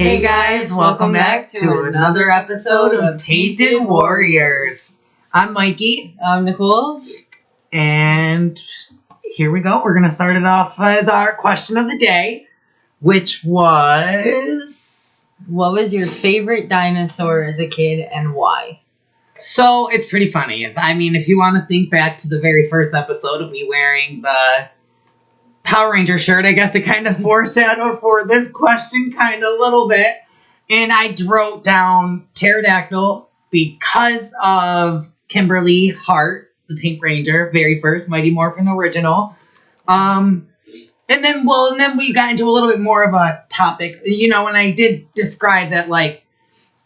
Hey guys, welcome back to another episode of Tainted Warriors. I'm Mikey. I'm Nicole. And here we go. We're going to start it off with our question of the day, which was... What was your favorite dinosaur as a kid and why? So, it's pretty funny. If you want to think back to the very first episode of me wearing the Power Ranger shirt, I guess it kind of foreshadowed for this question kind of a little bit. And I wrote down pterodactyl because of Kimberly Hart, the Pink Ranger, very first Mighty Morphin original. And then we got into a little bit more of a topic, and I did describe that,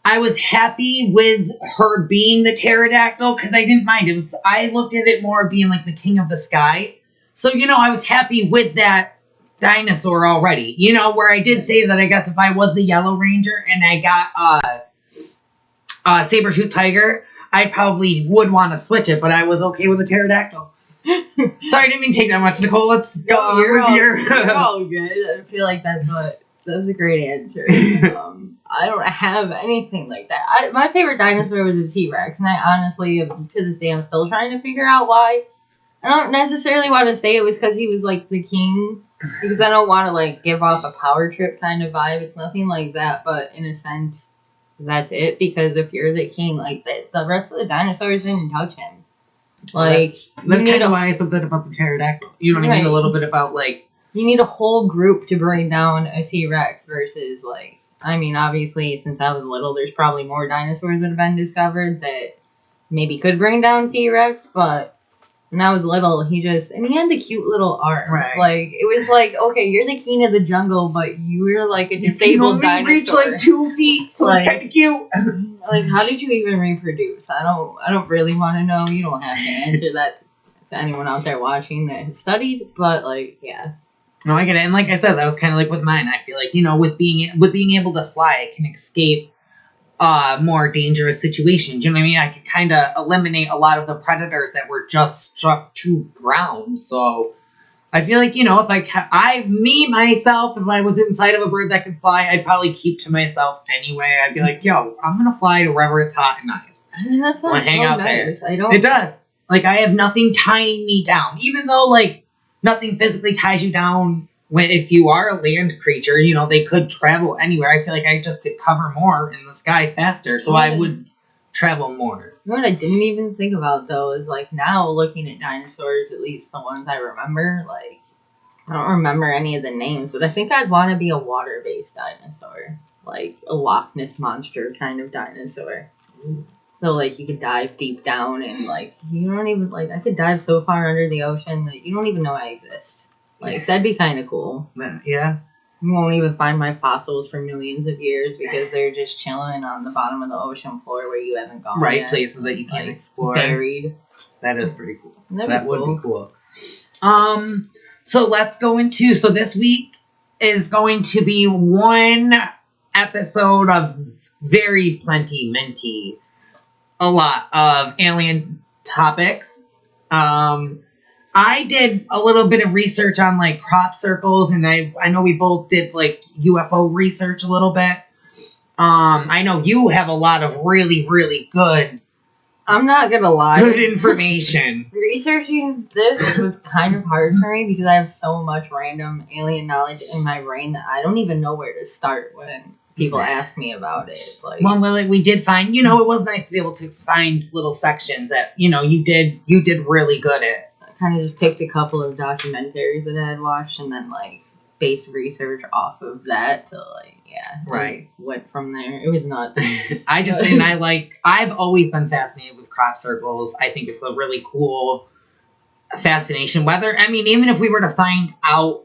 I was happy with her being the pterodactyl because I didn't mind. I looked at it more being like the king of the sky. So, I was happy with that dinosaur already. Where I did say that I guess if I was the Yellow Ranger and I got a saber-toothed tiger, I probably would want to switch it, but I was okay with a pterodactyl. Sorry, I didn't mean to take that much, Nicole. Let's go on with your... You're all good. I feel like that's a great answer. I don't have anything like that. My favorite dinosaur was a T-Rex, and I honestly, to this day, I'm still trying to figure out why. I don't necessarily want to say it was because he was, the king, because I don't want to, give off a power trip kind of vibe. It's nothing like that, but in a sense, that's it, because if you're the king, the rest of the dinosaurs didn't touch him. That's kind of why I said that about the pterodactyl. You know what I mean? A little bit about, You need a whole group to bring down a T-Rex versus, obviously, since I was little, there's probably more dinosaurs that have been discovered that maybe could bring down T-Rex, but... When I was little, he had the cute little arms. Right. It was okay, you're the king of the jungle, but you were a disabled dinosaur. You can only reach 2 feet, so it's kind of cute. How did you even reproduce? I don't really want to know. You don't have to answer that to anyone out there watching that has studied, but yeah. No, I get it. And like I said, that was kind of with mine. I feel with being able to fly, I can escape more dangerous situations. You know what I mean? I could kind of eliminate a lot of the predators that were just struck to ground. So I feel if I was inside of a bird that could fly, I'd probably keep to myself anyway. I'd be yo, I'm going to fly to wherever it's hot and nice. That sounds hang out nice. There. It does. I have nothing tying me down. Even though, nothing physically ties you down. If you are a land creature, they could travel anywhere. I feel I just could cover more in the sky faster, so I would travel more. What I didn't even think about, though, is, now looking at dinosaurs, at least the ones I remember, I don't remember any of the names, but I think I'd want to be a water-based dinosaur. A Loch Ness Monster kind of dinosaur. So, you could dive deep down and, you don't even, I could dive so far under the ocean that you don't even know I exist. That'd be kind of cool. Yeah. You won't even find my fossils for millions of years because they're just chilling on the bottom of the ocean floor where you haven't gone yet. Places that you can't explore. Buried. That is pretty cool. That would be cool. So let's go into... So this week is going to be one episode of very minty, a lot of alien topics. I did a little bit of research on crop circles, and I know we both did UFO research a little bit. I know you have a lot of really, really good. I'm not gonna lie. Good information. Researching this was kind of hard for me because I have so much random alien knowledge in my brain that I don't even know where to start when people ask me about it. We did find, it was nice to be able to find little sections that, you did really good at. Kind of just picked a couple of documentaries that I had watched and then based research off of that to right. Went from there. It was nuts. I've always been fascinated with crop circles. I think it's a really cool fascination. Even if we were to find out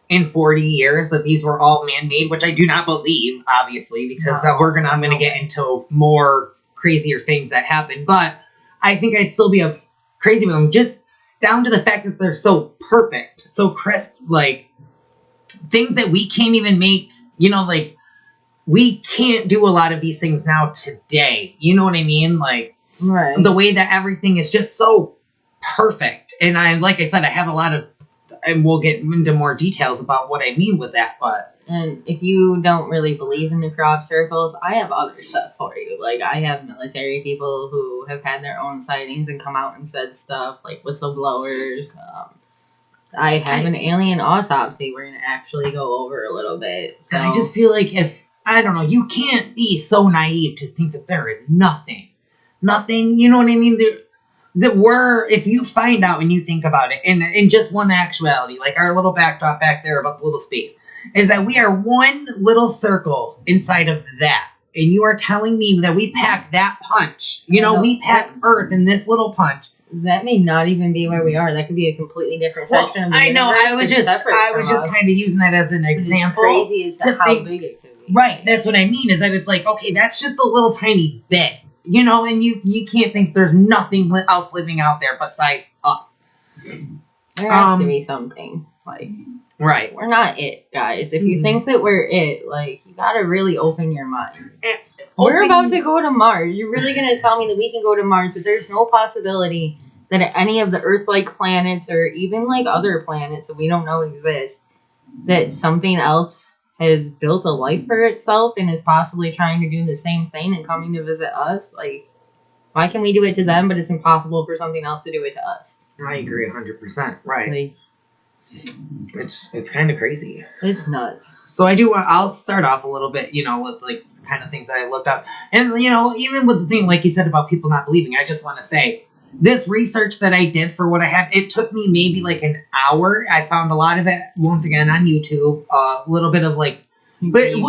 in 40 years that these were all man-made, which I do not believe, obviously, because I'm going to get into more crazier things that happen. But I think I'd still be crazy with them, just down to the fact that they're so perfect, so crisp, things that we can't even make, we can't do a lot of these things now today. You know what I mean? Right. The way that everything is just so perfect. And like I said, I have a lot of, and we'll get into more details about what I mean with that, but And if you don't really believe in the crop circles, I have other stuff for you. Like, I have military people who have had their own sightings and come out and said stuff, like whistleblowers. I have an alien autopsy we're going to actually go over a little bit. So I just feel like I don't know, you can't be so naive to think that there is nothing, you know what I mean? If you find out and you think about it, and in just one actuality, like our little backdrop back there about the little space, is that we are one little circle inside of that. And you are telling me that we pack that punch. You know, we pack Earth in this little punch. That may not even be where we are. That could be a completely different section of the universe. I was just kind of using that as an example. It's crazy as to how big it could be. Right, that's what I mean, is that it's like, okay, that's just a little tiny bit. You know, and you can't think there's nothing else living out there besides us. There has to be something. Like, right. We're not it, guys. If you think that we're it, like, you gotta really open your mind. We're about to go to Mars. You're really gonna tell me that we can go to Mars, but there's no possibility that any of the Earth-like planets or even, like, other planets that we don't know exist, that something else has built a life for itself and is possibly trying to do the same thing and coming to visit us. Like, why can we do it to them, but it's impossible for something else to do it to us? I agree 100%. Right. Like, it's kind of crazy. It's nuts. So I'll start off a little bit, you know, with like kind of things that I looked up. And, you know, even with the thing, like you said about people not believing, I just want to say, this research that I did for what I had, it took me maybe like an hour. I found a lot of it, once again, on YouTube. A little bit of like, but it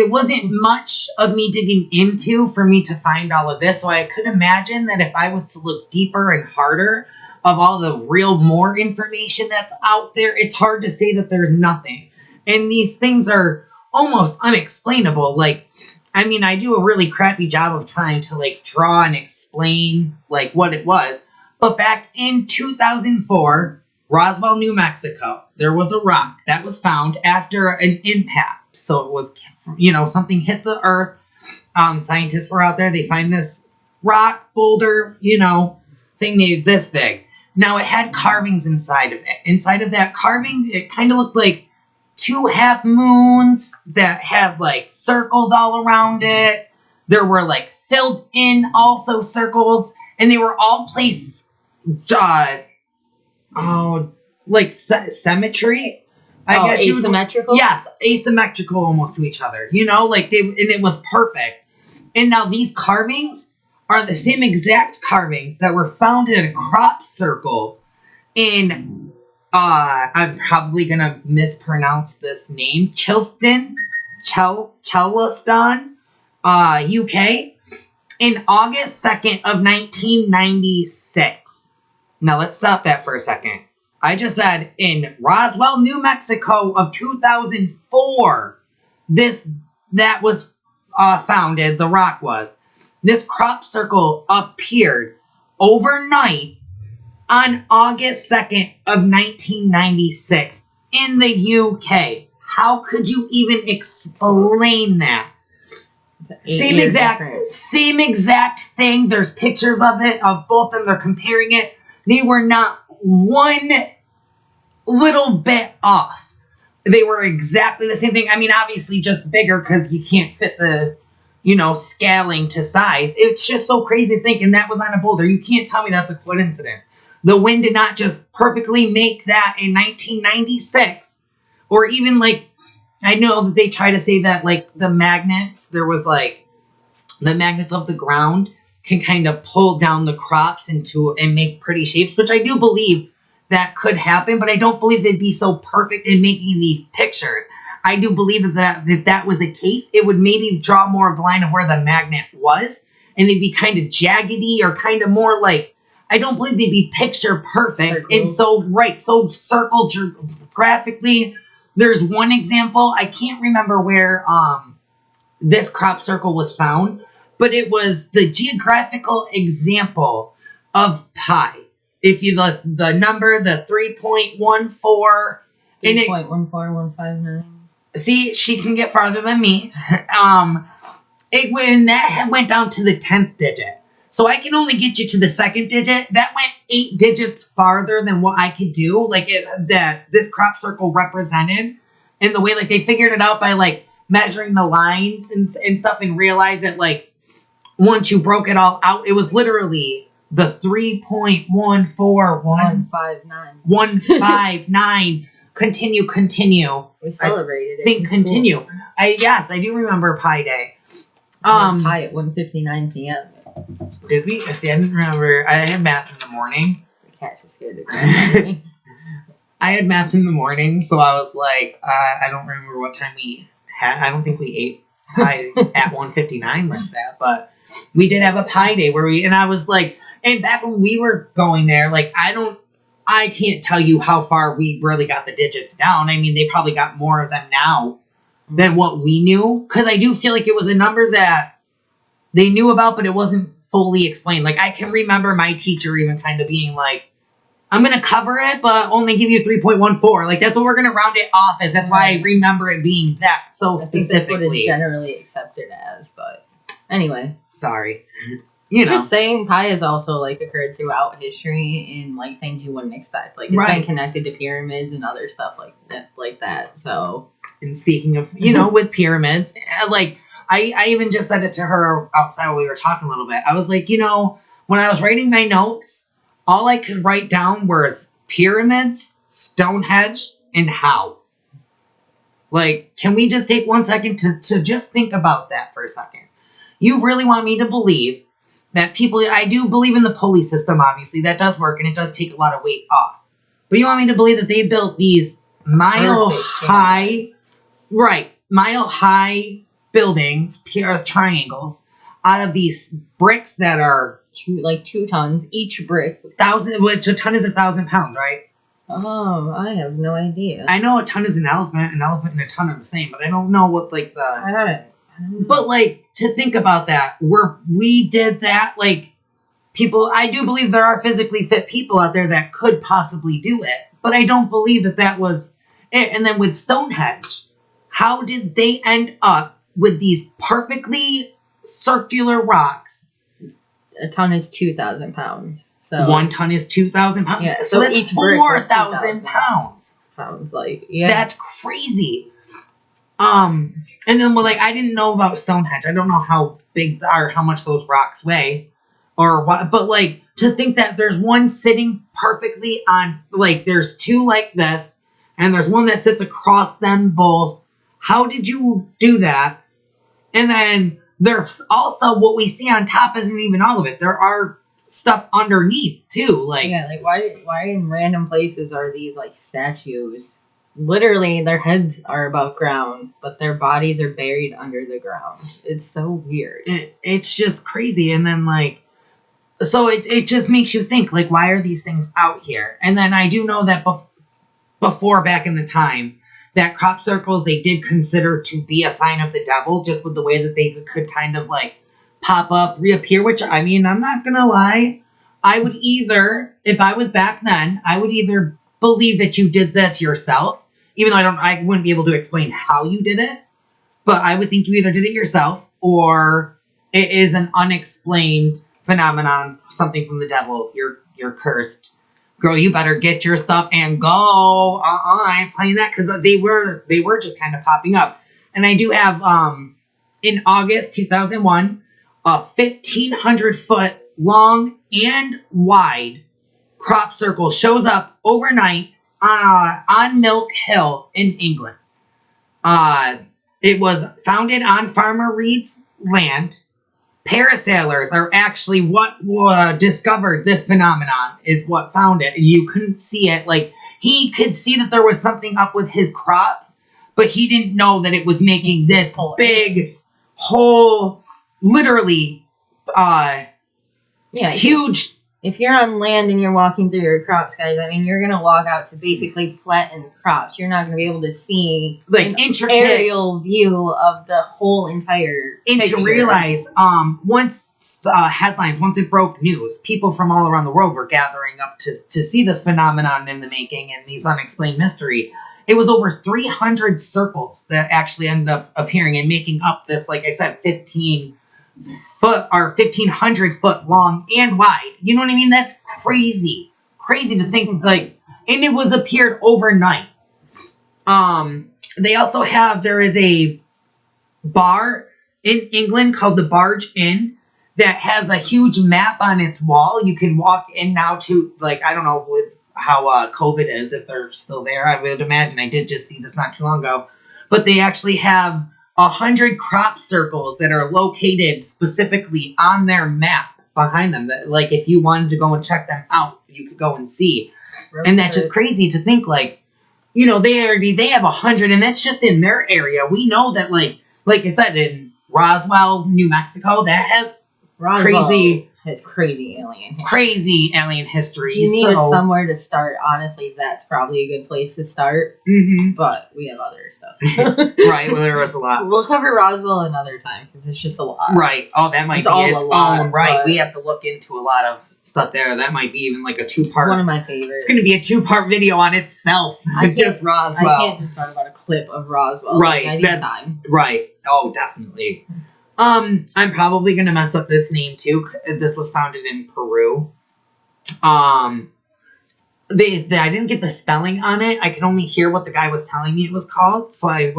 wasn't much of me digging into for me to find all of this. So I could imagine that if I was to look deeper and harder of all the real more information that's out there, it's hard to say that there's nothing. And these things are almost unexplainable. Like, I mean, I do a really crappy job of trying to like draw and explain like what it was. But back in 2004, Roswell, New Mexico, there was a rock that was found after an impact. So it was, you know, something hit the earth. Scientists were out there. They find this rock boulder, you know, thing made this big. Now it had carvings inside of it. Inside of that carving, it kind of looked like 2 half moons that had like circles all around it. There were like filled in also circles, and they were all placed, like symmetry. I guess asymmetrical? Yes, asymmetrical almost to each other. You know, like and it was perfect. And now these carvings are the same exact carvings that were found in a crop circle in, I'm probably going to mispronounce this name, Cheliston, UK, in August 2nd of 1996. Now let's stop that for a second. I just said in Roswell, New Mexico of 2004, that was founded, the rock was. This crop circle appeared overnight on August 2nd of 1996 in the UK. How could you even explain that? Same exact thing. There's pictures of it, of both of them. They're comparing it. They were not one little bit off. They were exactly the same thing. I mean, obviously just bigger because you can't fit the, you know, scaling to size. It's just so crazy thinking that was on a boulder. You can't tell me that's a coincidence. The wind did not just perfectly make that in 1996. Or even like, I know that they try to say that like the magnets, there was like, the magnets of the ground can kind of pull down the crops and make pretty shapes, which I do believe that could happen, but I don't believe they'd be so perfect in making these pictures. I do believe if that was the case, it would maybe draw more of the line of where the magnet was, and they'd be kind of jaggedy or kind of more like, I don't believe they'd be picture perfect. And so circled graphically. There's one example, I can't remember where this crop circle was found, but it was the geographical example of pi. If you look the number, the 3.14. 3.14159. See, she can get farther than me. When that went down to the 10th digit. So I can only get you to the 2nd digit. That went 8 digits farther than what I could do. Like that this crop circle represented. And the way, like, they figured it out by, like, measuring the lines and stuff and realized that, like, once you broke it all out, it was literally the 3.14159. Continue. We celebrated it. Continue. I do remember Pi Day. Pi at 1:59 p.m. Did we? See, I didn't remember. I had math in the morning. The cat was scared to me. I had math in the morning, so I was like, I don't remember what time we had. I don't think we ate pie at 1:59 like that, but we did have a Pi Day and I was like, and back when we were going there, like, I can't tell you how far we really got the digits down. I mean, they probably got more of them now than what we knew, because I do feel like it was a number that they knew about, but it wasn't fully explained. Like, I can remember my teacher even kind of being like, I'm going to cover it, but only give you 3.14. Like, that's what we're going to round it off as. That's why I remember it being that so specifically. Think that's what it's generally accepted as, but anyway. Sorry. Just saying, pi has also, like, occurred throughout history in, like, things you wouldn't expect. Like, it's been connected to pyramids and other stuff like that, so. And speaking of, with pyramids, like, I even just said it to her outside while we were talking a little bit. I was like, when I was writing my notes, all I could write down was pyramids, Stonehenge, and how. Like, can we just take 1 second to just think about that for a second? You really want me to believe that people, I do believe in the pulley system, obviously. That does work, and it does take a lot of weight off. But you want me to believe that they built these mile-high buildings, triangles, out of these bricks that are 2 tons each brick. Which a ton is 1,000 pounds, right? Oh, I have no idea. I know a ton is an elephant and a ton are the same, but I don't know what, like, I got it. But, like, to think about that, we did that, like, people, I do believe there are physically fit people out there that could possibly do it, but I don't believe that was it. And then with Stonehenge, how did they end up with these perfectly circular rocks? A ton is 2,000 pounds. So 1 ton is 2,000 pounds. Yeah, so that's each 4,000 pounds. Like, yeah. That's crazy. And then, well, like, I didn't know about Stonehenge. I don't know how big or how much those rocks weigh or what, but, like, to think that there's one sitting perfectly on, like, there's 2 like this, and there's one that sits across them both. How did you do that? And then there's also what we see on top isn't even all of it. There are stuff underneath too. Like, yeah, like why in random places are these, like, statues? Literally, their heads are above ground, but their bodies are buried under the ground. It's so weird. It's just crazy. And then, like, so it just makes you think, like, why are these things out here? And then I do know that before, back in the time, that crop circles they did consider to be a sign of the devil, just with the way that they could kind of, like, pop up, reappear, which, I mean, I'm not gonna lie, I would either, if I was back then, I would either believe that you did this yourself, even though I wouldn't be able to explain how you did it, but I would think you either did it yourself, or it is an unexplained phenomenon, something from the devil, you're cursed. Girl, you better get your stuff and go. I ain't playing that, because they were just kind of popping up. And I do have, in August 2001, a 1,500 foot long and wide crop circle shows up overnight on Milk Hill in England. It was founded on Farmer Reed's land. Parasailers are actually what discovered this phenomenon, is what found it. You couldn't see it. Like, he could see that there was something up with his crops, but he didn't know that it was making this big whole, literally, huge. If you're on land and you're walking through your crops, guys, I mean, you're going to walk out to basically flatten crops. You're not going to be able to see, like, an aerial view of the whole entire picture. And to realize, once it broke news, people from all around the world were gathering up to see this phenomenon in the making and these unexplained mystery. It was over 300 circles that actually ended up appearing and making up this, like I said, 1,500 foot long and wide. You know what I mean? That's crazy. Crazy to think, like, and it was appeared overnight. They also have, there is a bar in England called the Barge Inn that has a huge map on its wall. You can walk in now to, like, I don't know with how COVID is, if they're still there. I would imagine. I did just see this not too long ago. But they actually have 100 crop circles that are located specifically on their map behind them. That, like, if you wanted to go and check them out, you could go and see. And that's just crazy to think, like, you know, they have 100, and that's just in their area. We know that, like I said, in Roswell, New Mexico, that has crazy alien history. If you needed somewhere to start, honestly, that's probably a good place to start. Mm-hmm. But we have other stuff. Right, well, there was a lot. We'll cover Roswell another time because it's just a lot. Right. Oh, that might be its own. Right. We have to look into a lot of stuff there. That might be even like a 2-part. One of my favorites. It's going to be a 2-part video on itself. Just Roswell. I can't just talk about a clip of Roswell. Right. Like, I need time. Right. Oh, definitely. I'm probably going to mess up this name too. This was founded in Peru. I didn't get the spelling on it. I could only hear what the guy was telling me it was called. So I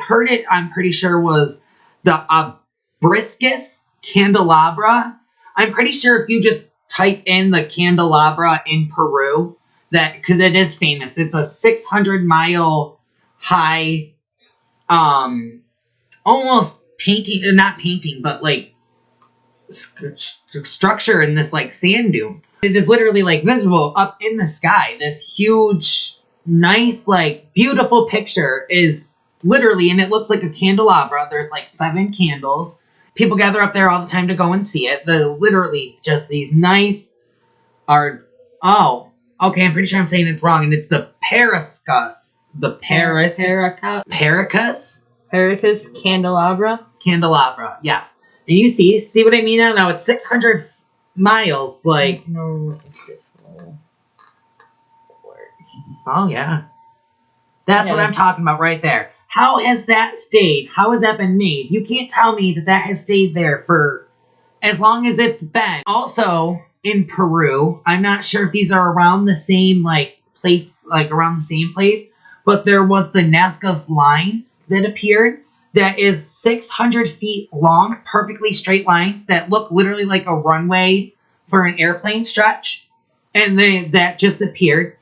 heard it, I'm pretty sure, was the Briscus candelabra. I'm pretty sure if you just type in the candelabra in Peru, that, because it is famous, it's a 600-mile high, almost not painting, but like structure in this like sand dune. It is literally like visible up in the sky. This huge, nice, like beautiful picture is literally, and it looks like a candelabra. There's like 7 candles. People gather up there all the time to go and see it. Literally just these nice I'm pretty sure I'm saying it wrong, and it's the Paracus. The Paracus candelabra. Candelabra, yes. And you see what I mean now? Now it's 600 miles, like. No, if this will work. Oh, yeah. That's what I'm talking about right there. How has that stayed? How has that been made? You can't tell me that has stayed there for as long as it's been. Also, in Peru, I'm not sure if these are around the same, place, but there was the Nazca's lines that appeared that is 600 feet long, perfectly straight lines that look literally like a runway for an airplane stretch. And that just appeared.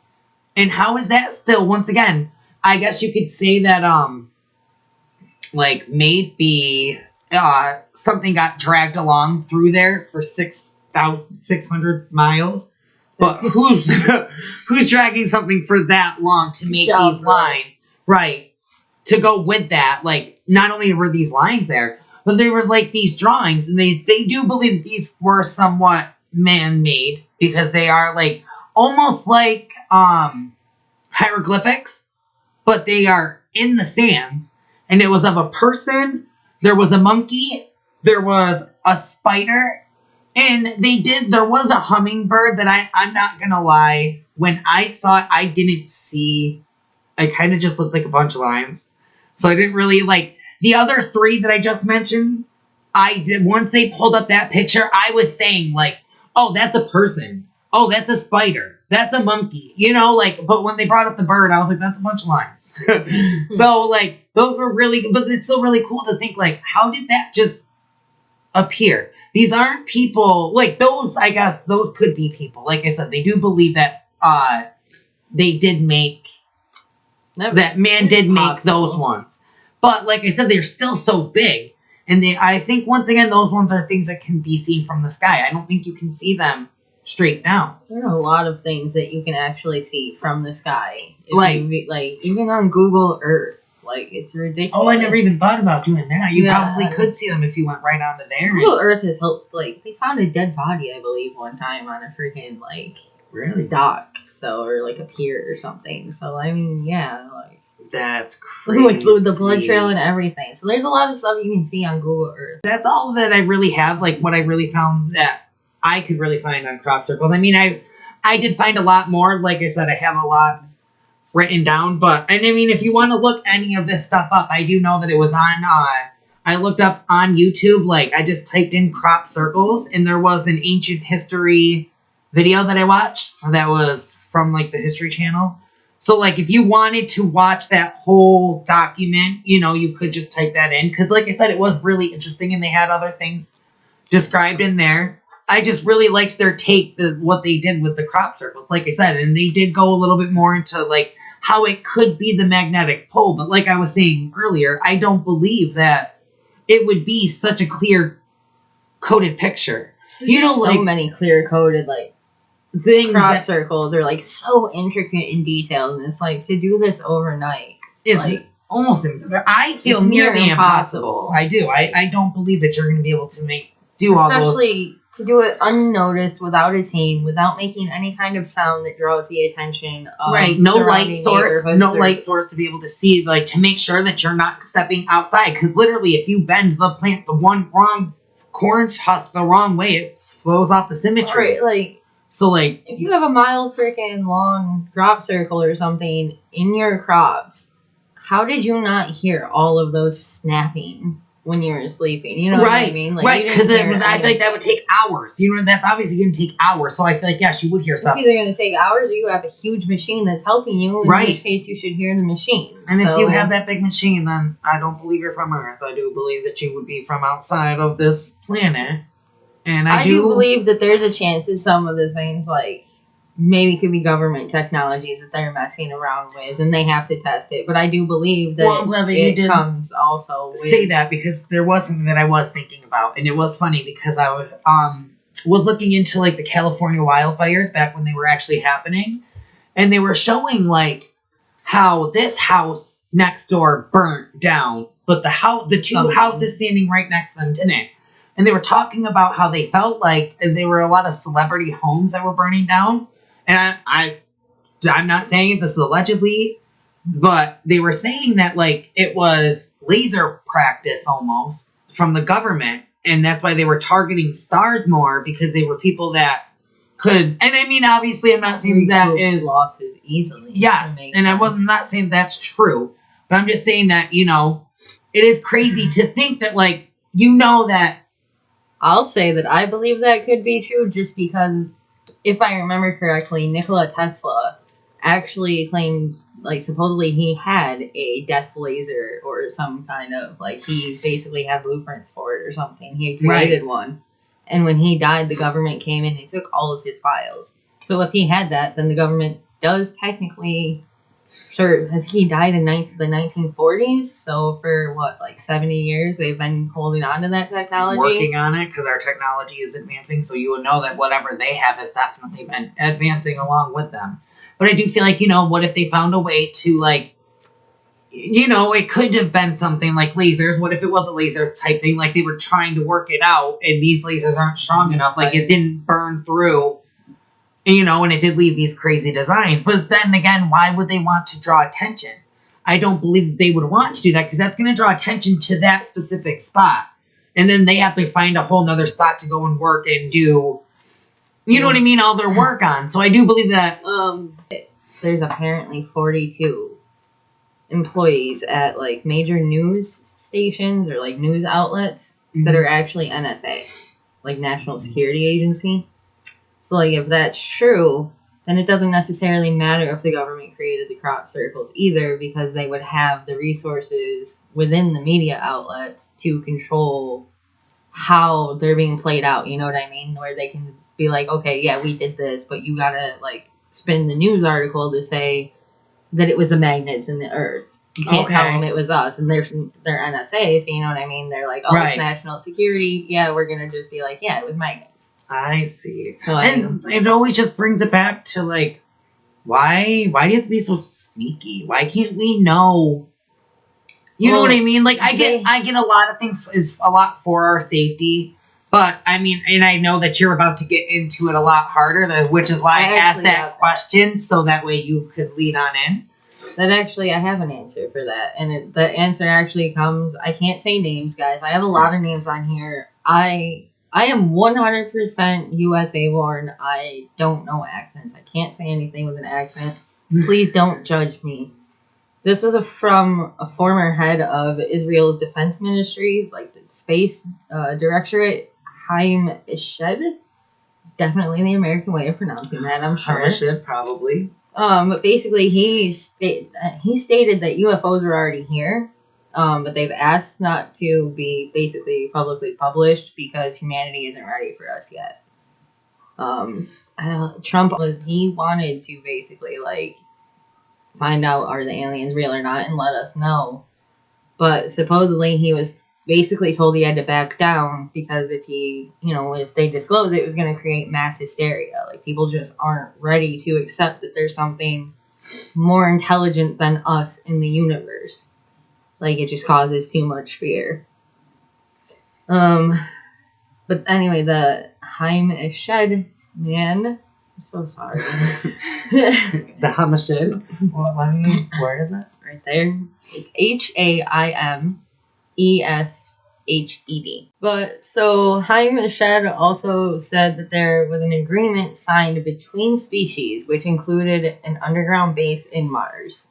And how is that still, once again, I guess you could say that, maybe something got dragged along through there for 600 miles. But who's dragging something for that long to make these lines? Right. To go with that, like, not only were these lines there, but there was, like, these drawings, and they do believe these were somewhat man-made, because they are, like, almost like, hieroglyphics, but they are in the sands, and it was of a person, there was a monkey, there was a spider, and there was a hummingbird that I'm not gonna lie, when I saw it, I didn't see, it kind of just looked like a bunch of lines. So I didn't really, the other 3 that I just mentioned, once they pulled up that picture, I was saying, oh, that's a person. Oh, that's a spider. That's a monkey. But when they brought up the bird, I was like, that's a bunch of lines. So, those were really, but it's still really cool to think, how did that just appear? These aren't people, those, I guess, those could be people. Like I said, they do believe that, they did make, that man did make those ones. But like I said, they're still so big. And I think, once again, those ones are things that can be seen from the sky. I don't think you can see them straight down. There are a lot of things that you can actually see from the sky. Even on Google Earth. It's ridiculous. Oh, I never even thought about doing that. You probably could see them if you went right onto there. Google Earth has helped, they found a dead body, I believe, one time on a freaking, really? dock, or a pier or something. So I mean, yeah, that's crazy. With the blood trail and everything. So there's a lot of stuff you can see on Google Earth. That's all that I really have. What I really found that I could really find on crop circles. I mean, I did find a lot more. Like I said, I have a lot written down. If you want to look any of this stuff up, I do know that it was on. I looked up on YouTube. I just typed in crop circles, and there was an ancient history video that I watched that was from the History Channel, So, like, if you wanted to watch that whole document, you know, you could just type that in. Because, like I said, it was really interesting and they had other things described in there. I just really liked their take, what they did with the crop circles, like I said. And they did go a little bit more into, like, how it could be the magnetic pole. But like I was saying earlier, I don't believe that it would be such a clear-coded picture. There's so many clear-coded, like, things crop circles are like so intricate in detail, and it's like to do this overnight is like almost I feel nearly impossible. I do. I don't believe that you're going to be able to do all those, especially to do it unnoticed, without a team, without making any kind of sound that draws the attention of no light source to be able to see, like, to make sure that you're not stepping outside, because literally if you bend the one wrong corn husk the wrong way, it flows off the symmetry. Right, like, so, like, if you have a mile freaking long crop circle or something in your crops, how did you not hear all of those snapping when you were sleeping? You know what I mean? Like, right, because I feel like that would take hours. You know, that's obviously going to take hours. So I feel like, yes, you would hear stuff. It's either going to take hours or you have a huge machine that's helping you. In which case, you should hear the machine. And if you have that big machine, then I don't believe you're from Earth. I do believe that you would be from outside of this planet. And I do believe that there's a chance that some of the things, like, maybe could be government technologies that they're messing around with, and they have to test it. But I do believe that it comes also with... Say that, because there was something that I was thinking about, and it was funny because I was looking into, like, the California wildfires back when they were actually happening, and they were showing, like, how this house next door burnt down, but the two houses standing right next to them didn't. And they were talking about how they felt like there were a lot of celebrity homes that were burning down. And I'm not saying it, this is allegedly, but they were saying that, like, it was laser practice almost from the government. And that's why they were targeting stars more, because they were people that could. And I mean, obviously, I'm not saying that is losses easily. Yes. And I was not saying that's true. But I'm just saying that, you know, it is crazy to think that, like, you know, that. I'll say that I believe that could be true just because, if I remember correctly, Nikola Tesla actually claimed, like, supposedly he had a death laser or some kind of, like, he basically had blueprints for it or something. He had created one. And when he died, the government came in and took all of his files. So if he had that, then the government does technically... Sure, I think he died in the 1940s, so for, 70 years, they've been holding on to that technology? Working on it, because our technology is advancing, so you would know that whatever they have has definitely been advancing along with them. But I do feel like, you know, what if they found a way to, like, you know, it could have been something like lasers. What if it was a laser type thing, like they were trying to work it out, and these lasers aren't strong enough, like it didn't burn through. You know, and it did leave these crazy designs. But then again, why would they want to draw attention? I don't believe that they would want to do that, because that's going to draw attention to that specific spot. And then they have to find a whole nother spot to go and work and do, you know what I mean, all their work on. So I do believe that... There's apparently 42 employees at, like, major news stations or, like, news outlets that are actually NSA, like, National Security Agency. So, like, if that's true, then it doesn't necessarily matter if the government created the crop circles either, because they would have the resources within the media outlets to control how they're being played out, you know what I mean? Where they can be like, okay, yeah, we did this, but you gotta, like, spin the news article to say that it was the magnets in the earth. You can't tell them it was us, and they're NSA, so you know what I mean? They're like, it's national security, yeah, we're gonna just be like, yeah, it was magnets. I see. And it always just brings it back to, like, why do you have to be so sneaky? Why can't we know? You know what I mean? Like, I get a lot of things is a lot for our safety, but I mean, and I know that you're about to get into it a lot harder, which is why I asked that question, so that way you could lead on in. That actually, I have an answer for that, and the answer actually comes, I can't say names, guys. I have a lot of names on here. I am 100% USA born. I don't know accents. I can't say anything with an accent. Please don't judge me. This was from a former head of Israel's defense ministry, like the space directorate, Haim Eshed. Definitely the American way of pronouncing that, I'm sure. Eshed, probably. But basically, he stated that UFOs were already here, but they've asked not to be basically publicly published because humanity isn't ready for us yet. Trump he wanted to basically like find out are the aliens real or not and let us know, but supposedly he was basically told he had to back down because if they disclose it was going to create mass hysteria. Like, people just aren't ready to accept that there's something more intelligent than us in the universe. Like, it just causes too much fear. But anyway, the Haim Eshed man, I'm so sorry. The Hamashid? Where is it? Right there. It's HAIMESHED. But so Haim Eshed also said that there was an agreement signed between species, which included an underground base in Mars.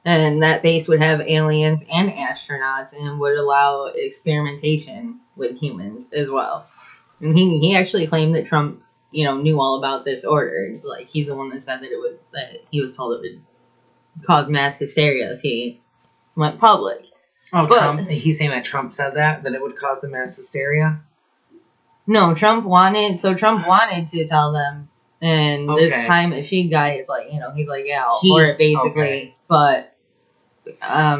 And that base would have aliens and astronauts and would allow experimentation with humans as well. And he actually claimed that Trump, knew all about this order. Like, he's the one that said that he was told it would cause mass hysteria if he went public. Oh, Trump? He's saying that Trump said that it would cause the mass hysteria? No, Trump wanted to tell them. And this time, a she guy is like, he's like, yeah, I'll for it, basically. Okay. But, I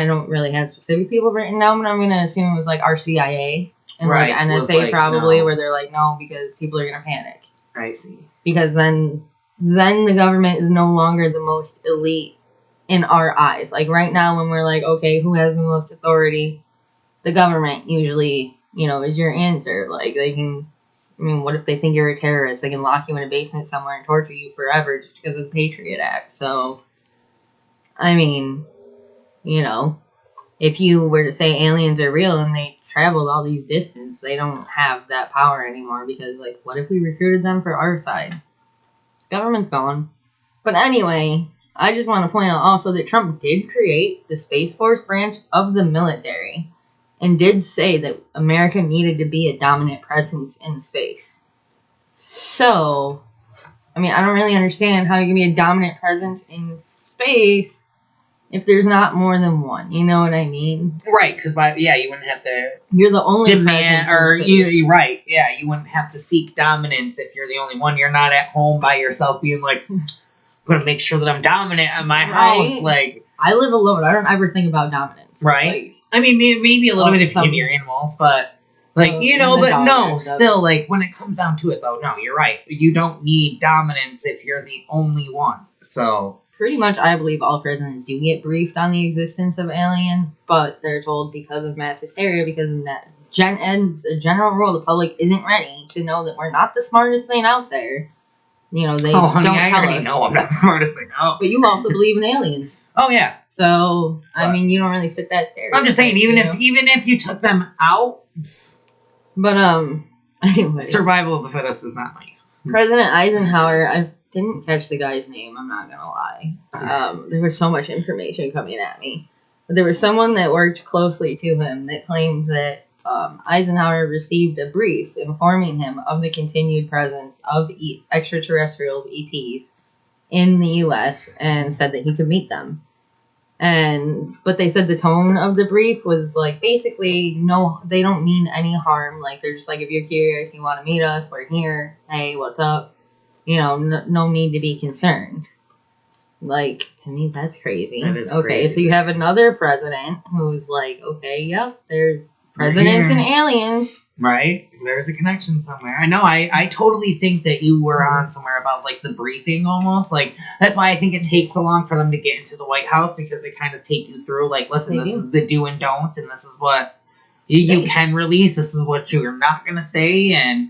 don't really have specific people written down, but I'm going to assume it was like our CIA and like NSA probably, where they're like, no, because people are going to panic. I see. Because then the government is no longer the most elite in our eyes. Like, right now, when we're like, okay, who has the most authority? The government usually, is your answer. Like, they can, what if they think you're a terrorist? They can lock you in a basement somewhere and torture you forever just because of the Patriot Act. So, if you were to say aliens are real and they traveled all these distance, they don't have that power anymore because, like, what if we recruited them for our side? Government's gone. But anyway, I just want to point out also that Trump did create the Space Force branch of the military and did say that America needed to be a dominant presence in space. So, I don't really understand how you can be a dominant presence in space if there's not more than one. You know what I mean? Right, because you wouldn't have to. You're the only demand, or you're right. Yeah, you wouldn't have to seek dominance if you're the only one. You're not at home by yourself, being like, I'm gonna make sure that I'm dominant at my house. Like, I live alone. I don't ever think about dominance. Right. Like, maybe a little bit if you give your animals, but but no, still, like, when it comes down to it, though, no, you're right. You don't need dominance if you're the only one. So. Pretty much, I believe all presidents do get briefed on the existence of aliens, but they're told because of mass hysteria, because in that general rule, the public isn't ready to know that we're not the smartest thing out there. They don't tell us. I already know I'm not the smartest thing out. But you also believe in aliens. Oh, yeah. So, you don't really fit that stereotype. I'm just saying, even if you took them out. But, anyway. Survival of the fittest is not mine. President Eisenhower, I didn't catch the guy's name, I'm not gonna lie. There was so much information coming at me. But there was someone that worked closely to him that claims that Eisenhower received a brief informing him of the continued presence of extraterrestrials, ETs, in the U.S. and said that he could meet them. But they said the tone of the brief was like, basically, no, they don't mean any harm. Like, they're just like, if you're curious, you want to meet us, we're here. Hey, what's up? No need to be concerned. Like, to me, that's crazy. That is okay, crazy. So you have another president who's like, okay, yep, there's presidents and aliens. Right? There's a connection somewhere. I know, I totally think that you were on somewhere about, like, the briefing almost. Like, that's why I think it takes so long for them to get into the White House, because they kind of take you through, like, listen, this is the do and don'ts, and this is what you can release, this is what you're not going to say, and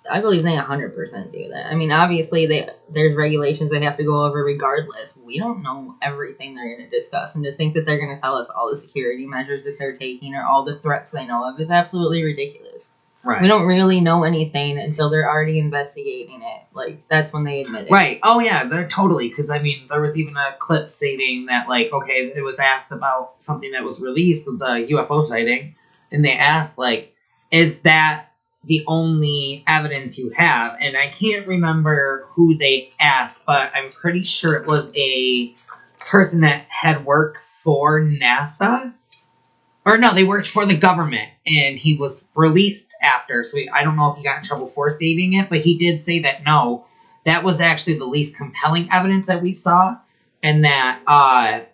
I believe they 100% do that. Obviously, there's regulations they have to go over regardless. We don't know everything they're going to discuss, and to think that they're going to tell us all the security measures that they're taking or all the threats they know of is absolutely ridiculous. Right. We don't really know anything until they're already investigating it. Like, that's when they admit it. Right. Oh, yeah, they're totally. Because, there was even a clip stating that, like, okay, it was asked about something that was released with the UFO sighting, and they asked, like, is that the only evidence you have. And I can't remember who they asked, but I'm pretty sure it was a person that had worked for NASA. Or no, they worked for the government, and he was released after. So I don't know if he got in trouble for stating it, but he did say that no, that was actually the least compelling evidence that we saw, and that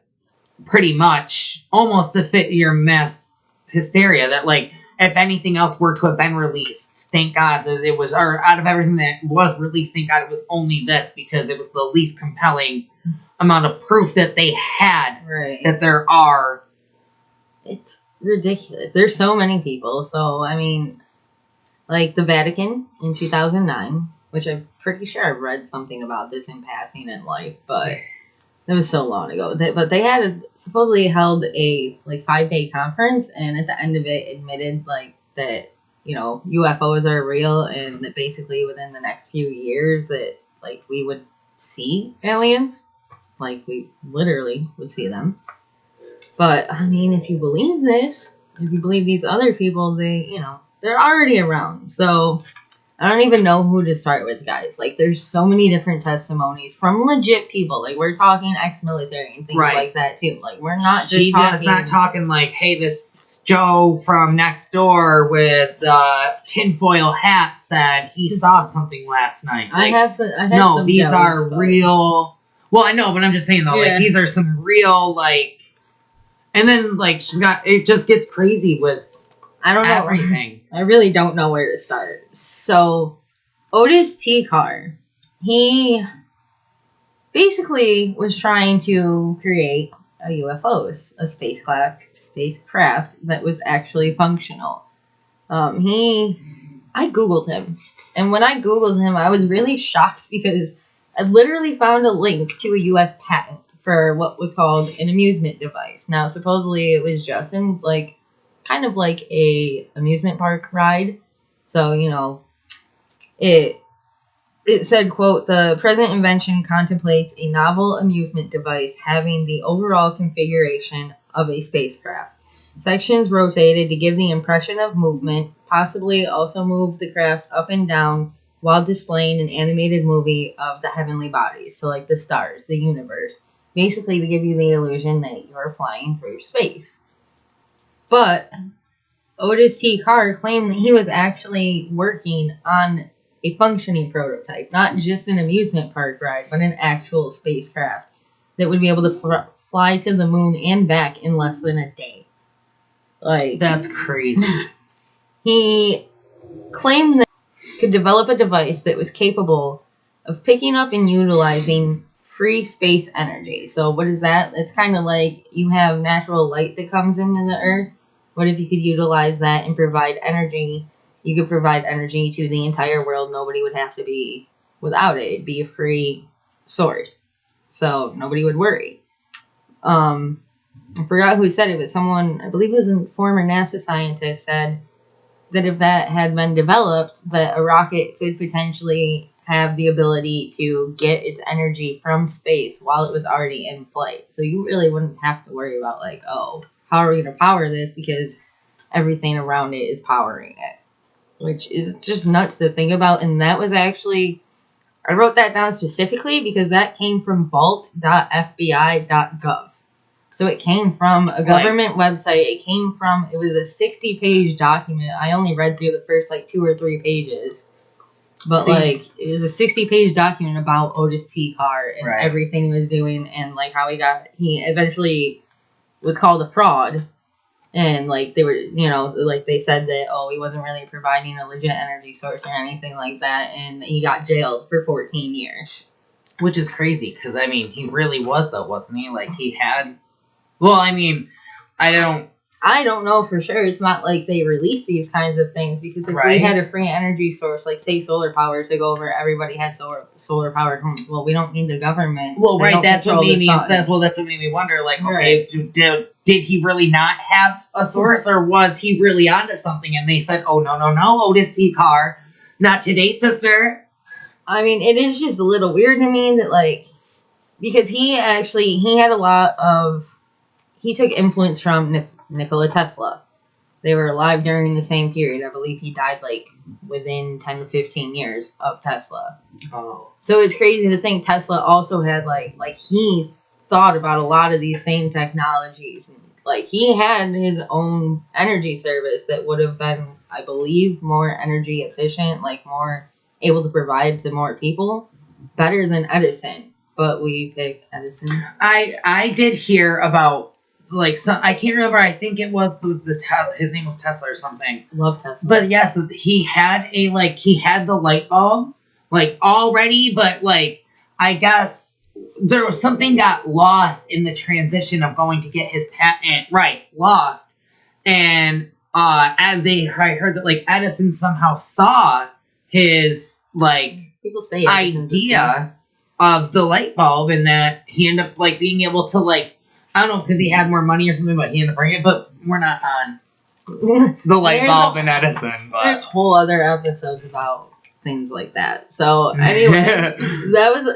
pretty much almost to fit your mass hysteria that, like, if anything else were to have been released, thank God that it was, or out of everything that was released, thank God it was only this, because it was the least compelling amount of proof that they had that there are. It's ridiculous. There's so many people. So, I mean, like the Vatican in 2009, which I'm pretty sure I've read something about this in passing in life, but it was so long ago. But they had supposedly held a 5-day conference, and at the end of it admitted like that, you know, UFOs are real, and that basically within the next few years that like we would see aliens, like we literally would see them. But I mean, if you believe this, if you believe these other people, they're already around. So I don't even know who to start with, guys. Like, there's so many different testimonies from legit people. Like, we're talking ex-military and things like that, too. Like, we're not just talking... She's not talking like, hey, this Joe from next door with tinfoil hat said he saw something last night. Like, these are real... Well, I know, but I'm just saying, though, like, these are some real, like... And then, like, it just gets crazy with everything. I really don't know where to start. So, Otis T. Carr, he basically was trying to create a UFO, a spacecraft that was actually functional. I Googled him. And when I Googled him, I was really shocked because I literally found a link to a U.S. patent for what was called an amusement device. Now, supposedly it was just in, like, kind of like a amusement park ride. So, you know, it said, quote, the present invention contemplates a novel amusement device having the overall configuration of a spacecraft. Sections rotated to give the impression of movement, possibly also move the craft up and down while displaying an animated movie of the heavenly bodies. So, like the stars, the universe. Basically to give you the illusion that you're flying through space. But Otis T. Carr claimed that he was actually working on a functioning prototype, not just an amusement park ride, but an actual spacecraft that would be able to fly to the moon and back in less than a day. Like, that's crazy. He claimed that he could develop a device that was capable of picking up and utilizing free space energy. So what is that? It's kind of like you have natural light that comes into the earth. What if you could utilize that and provide energy? You could provide energy to the entire world. Nobody would have to be without it. It'd be a free source. So nobody would worry. I forgot who said it, but someone, I believe it was a former NASA scientist, said that if that had been developed, that a rocket could potentially have the ability to get its energy from space while it was already in flight. So you really wouldn't have to worry about, like, oh, how are we going to power this? Because everything around it is powering it. Which is just nuts to think about. And that was actually, I wrote that down specifically because that came from vault.fbi.gov. So it came from a government website. It was a 60-page document. I only read through the first, 2 or 3 pages. But, it was a 60-page document about Otis T. Carr and everything he was doing and, how he eventually was called a fraud. And, they were, they said that, he wasn't really providing a legit energy source or anything like that. And he got jailed for 14 years. Which is crazy, because, he really was, though, wasn't he? He had... Well, I don't know for sure. It's not like they release these kinds of things because if we had a free energy source, say solar power to go over, everybody had solar powered homes. Well, we don't need the government. Well, that's what made me. That's what made me wonder. Okay, did he really not have a source, or was he really onto something? And they said, "Oh no, Otis T. Carr, not today, sister." It is just a little weird to me that because he had a lot of. He took influence from Nikola Tesla. They were alive during the same period. I believe he died like within 10 to 15 years of Tesla. Oh. So it's crazy to think Tesla also had like he thought about a lot of these same technologies. And like he had his own energy service that would have been, I believe, more energy efficient, like more able to provide to more people, better than Edison. But we picked Edison. I did hear about like some. I can't remember. I think it was his name was Tesla or something. Love Tesla. But yes, he had the light bulb like already, but like I guess there was something got lost in the transition of going to get his patent lost, and I heard that like Edison somehow saw his like people say Edison's idea of the light bulb, and that he ended up like being able to like, I don't know, because he had more money or something, but he ended up bringing it. But we're not on the light bulb in Edison. But there's whole other episodes about things like that. So anyway,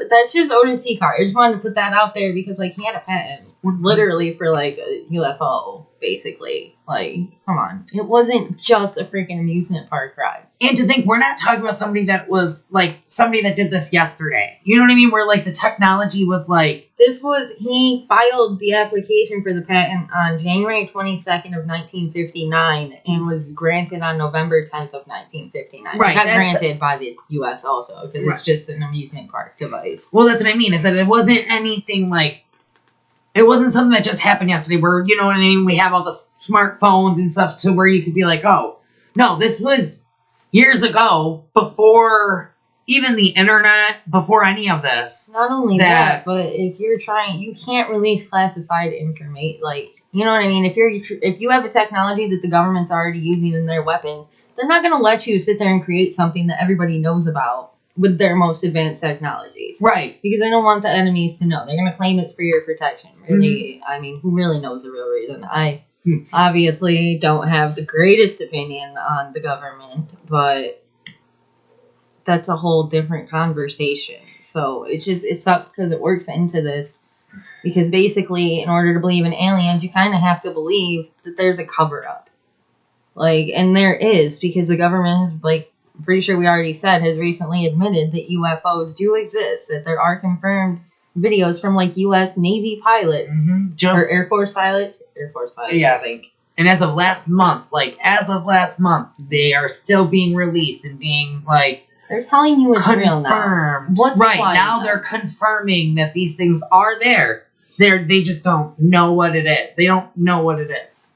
that's just Odyssey car. I just wanted to put that out there because like he had a patent literally for like a UFO, basically. Like, come on, it wasn't just a freaking amusement park ride. And to think, we're not talking about somebody that was like somebody that did this yesterday. You know what I mean? Where like the technology was like he filed the application for the patent on January 22nd of 1959 and was granted on November 10th of 1959. Right, It got granted by the U.S. also because it's just an amusement park device. Well, that's what I mean. Is that it wasn't anything like. It wasn't something that just happened yesterday where, you know what I mean, we have all the smartphones and stuff to where you could be like, oh, no, this was years ago, before even the internet, before any of this. Not only that, but if you're trying, you can't release classified information. Like, you know what I mean? If you have a technology that the government's already using in their weapons, they're not going to let you sit there and create something that everybody knows about with their most advanced technologies. Right. Because they don't want the enemies to know. They're going to claim it's for your protection. Really, I mean, who really knows the real reason? I obviously don't have the greatest opinion on the government, but that's a whole different conversation. So it sucks because it works into this. Because basically, in order to believe in aliens, you kind of have to believe that there's a cover-up. Like, and there is, because the government has, like, I'm pretty sure we already said, has recently admitted that UFOs do exist, that there are confirmed videos from, like, U.S. Navy pilots, or Air Force pilots, yes. I think. And as of last month, they are still being released and being, like, they're telling you it's confirmed. Real now. What's right, now they're confirming that these things are there. They just don't know what it is. They don't know what it is.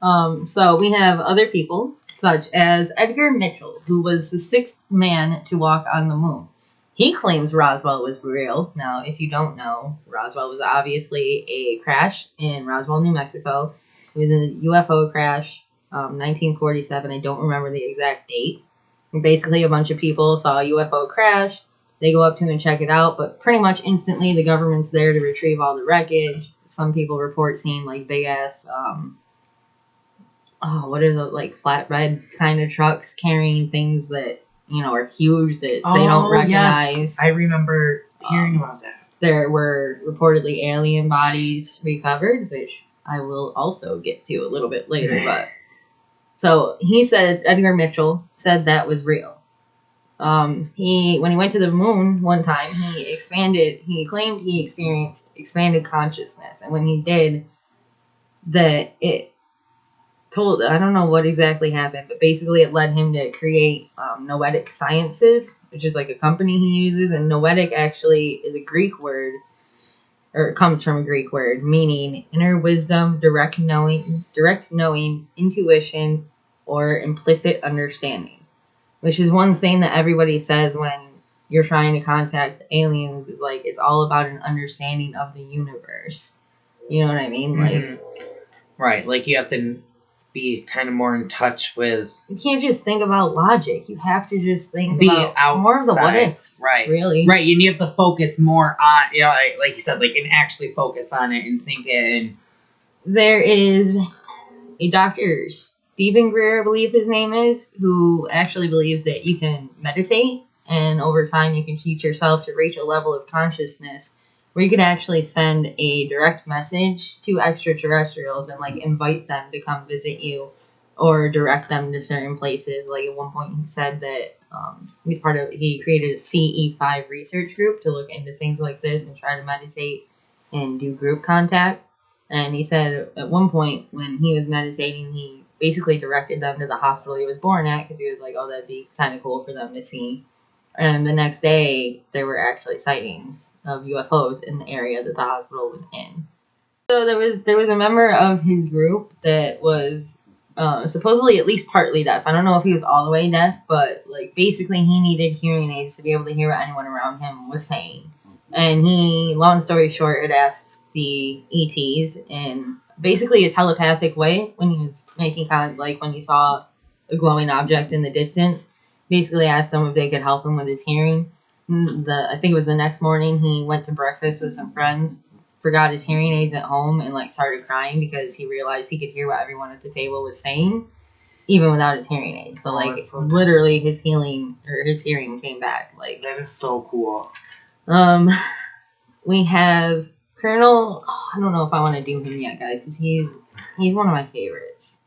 So we have other people, such as Edgar Mitchell, who was the sixth man to walk on the moon. He claims Roswell was real. Now, if you don't know, Roswell was obviously a crash in Roswell, New Mexico. It was a UFO crash, 1947. I don't remember the exact date. Basically, a bunch of people saw a UFO crash. They go up to and check it out, but pretty much instantly the government's there to retrieve all the wreckage. Some people report seeing like big ass, what are the like flatbed kind of trucks carrying things that, you know, are huge that they don't recognize. Yes. I remember hearing about that. There were reportedly alien bodies recovered, which I will also get to a little bit later. But so he said, Edgar Mitchell said that was real. When he went to the moon one time, he claimed he experienced expanded consciousness. And when he did, I don't know what exactly happened, but basically it led him to create Noetic Sciences, which is like a company he uses. And Noetic actually is a Greek word, or it comes from a Greek word, meaning inner wisdom, direct knowing, intuition, or implicit understanding. Which is one thing that everybody says when you're trying to contact aliens, is like, it's all about an understanding of the universe. You know what I mean? Mm-hmm. Like, right, like you have to be kind of more in touch with... You can't just think about logic. You have to just think about outside. More of the what ifs. Right. Really. Right, and you have to focus more on, you know, like you said, like, and actually focus on it and think it. And... There is a doctor, Stephen Greer, I believe his name is, who actually believes that you can meditate, and over time you can teach yourself to reach a level of consciousness where you could actually send a direct message to extraterrestrials and like invite them to come visit you or direct them to certain places. Like at one point he said that he created a CE5 research group to look into things like this and try to meditate and do group contact. And he said at one point when he was meditating, he basically directed them to the hospital he was born at because he was like, oh, that'd be kind of cool for them to see. And the next day, there were actually sightings of UFOs in the area that the hospital was in. So there was a member of his group that was supposedly at least partly deaf. I don't know if he was all the way deaf, but like basically he needed hearing aids to be able to hear what anyone around him was saying. And he, long story short, had asked the ETs in basically a telepathic way when he was making contact, like when he saw a glowing object in the distance. Basically asked them if they could help him with his hearing. I think it was the next morning, he went to breakfast with some friends, forgot his hearing aids at home, and like started crying because he realized he could hear what everyone at the table was saying, even without his hearing aids. So like literally his hearing came back. Like that is so cool. We have Colonel. I don't know if I want to do him yet, guys, because he's one of my favorites.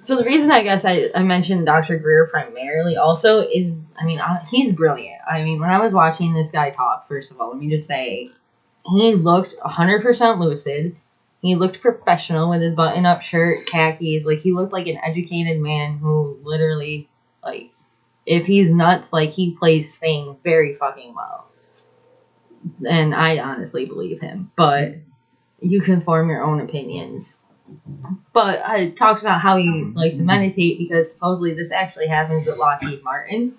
So the reason I guess I mentioned Dr. Greer primarily also is, I mean, he's brilliant. I mean, when I was watching this guy talk, first of all, let me just say, he looked 100% lucid. He looked professional with his button-up shirt, khakis. Like, he looked like an educated man who literally, like, if he's nuts, like, he plays Spain very fucking well. And I honestly believe him. But you can form your own opinions. But I talked about how he likes to meditate because supposedly this actually happens at Lockheed Martin.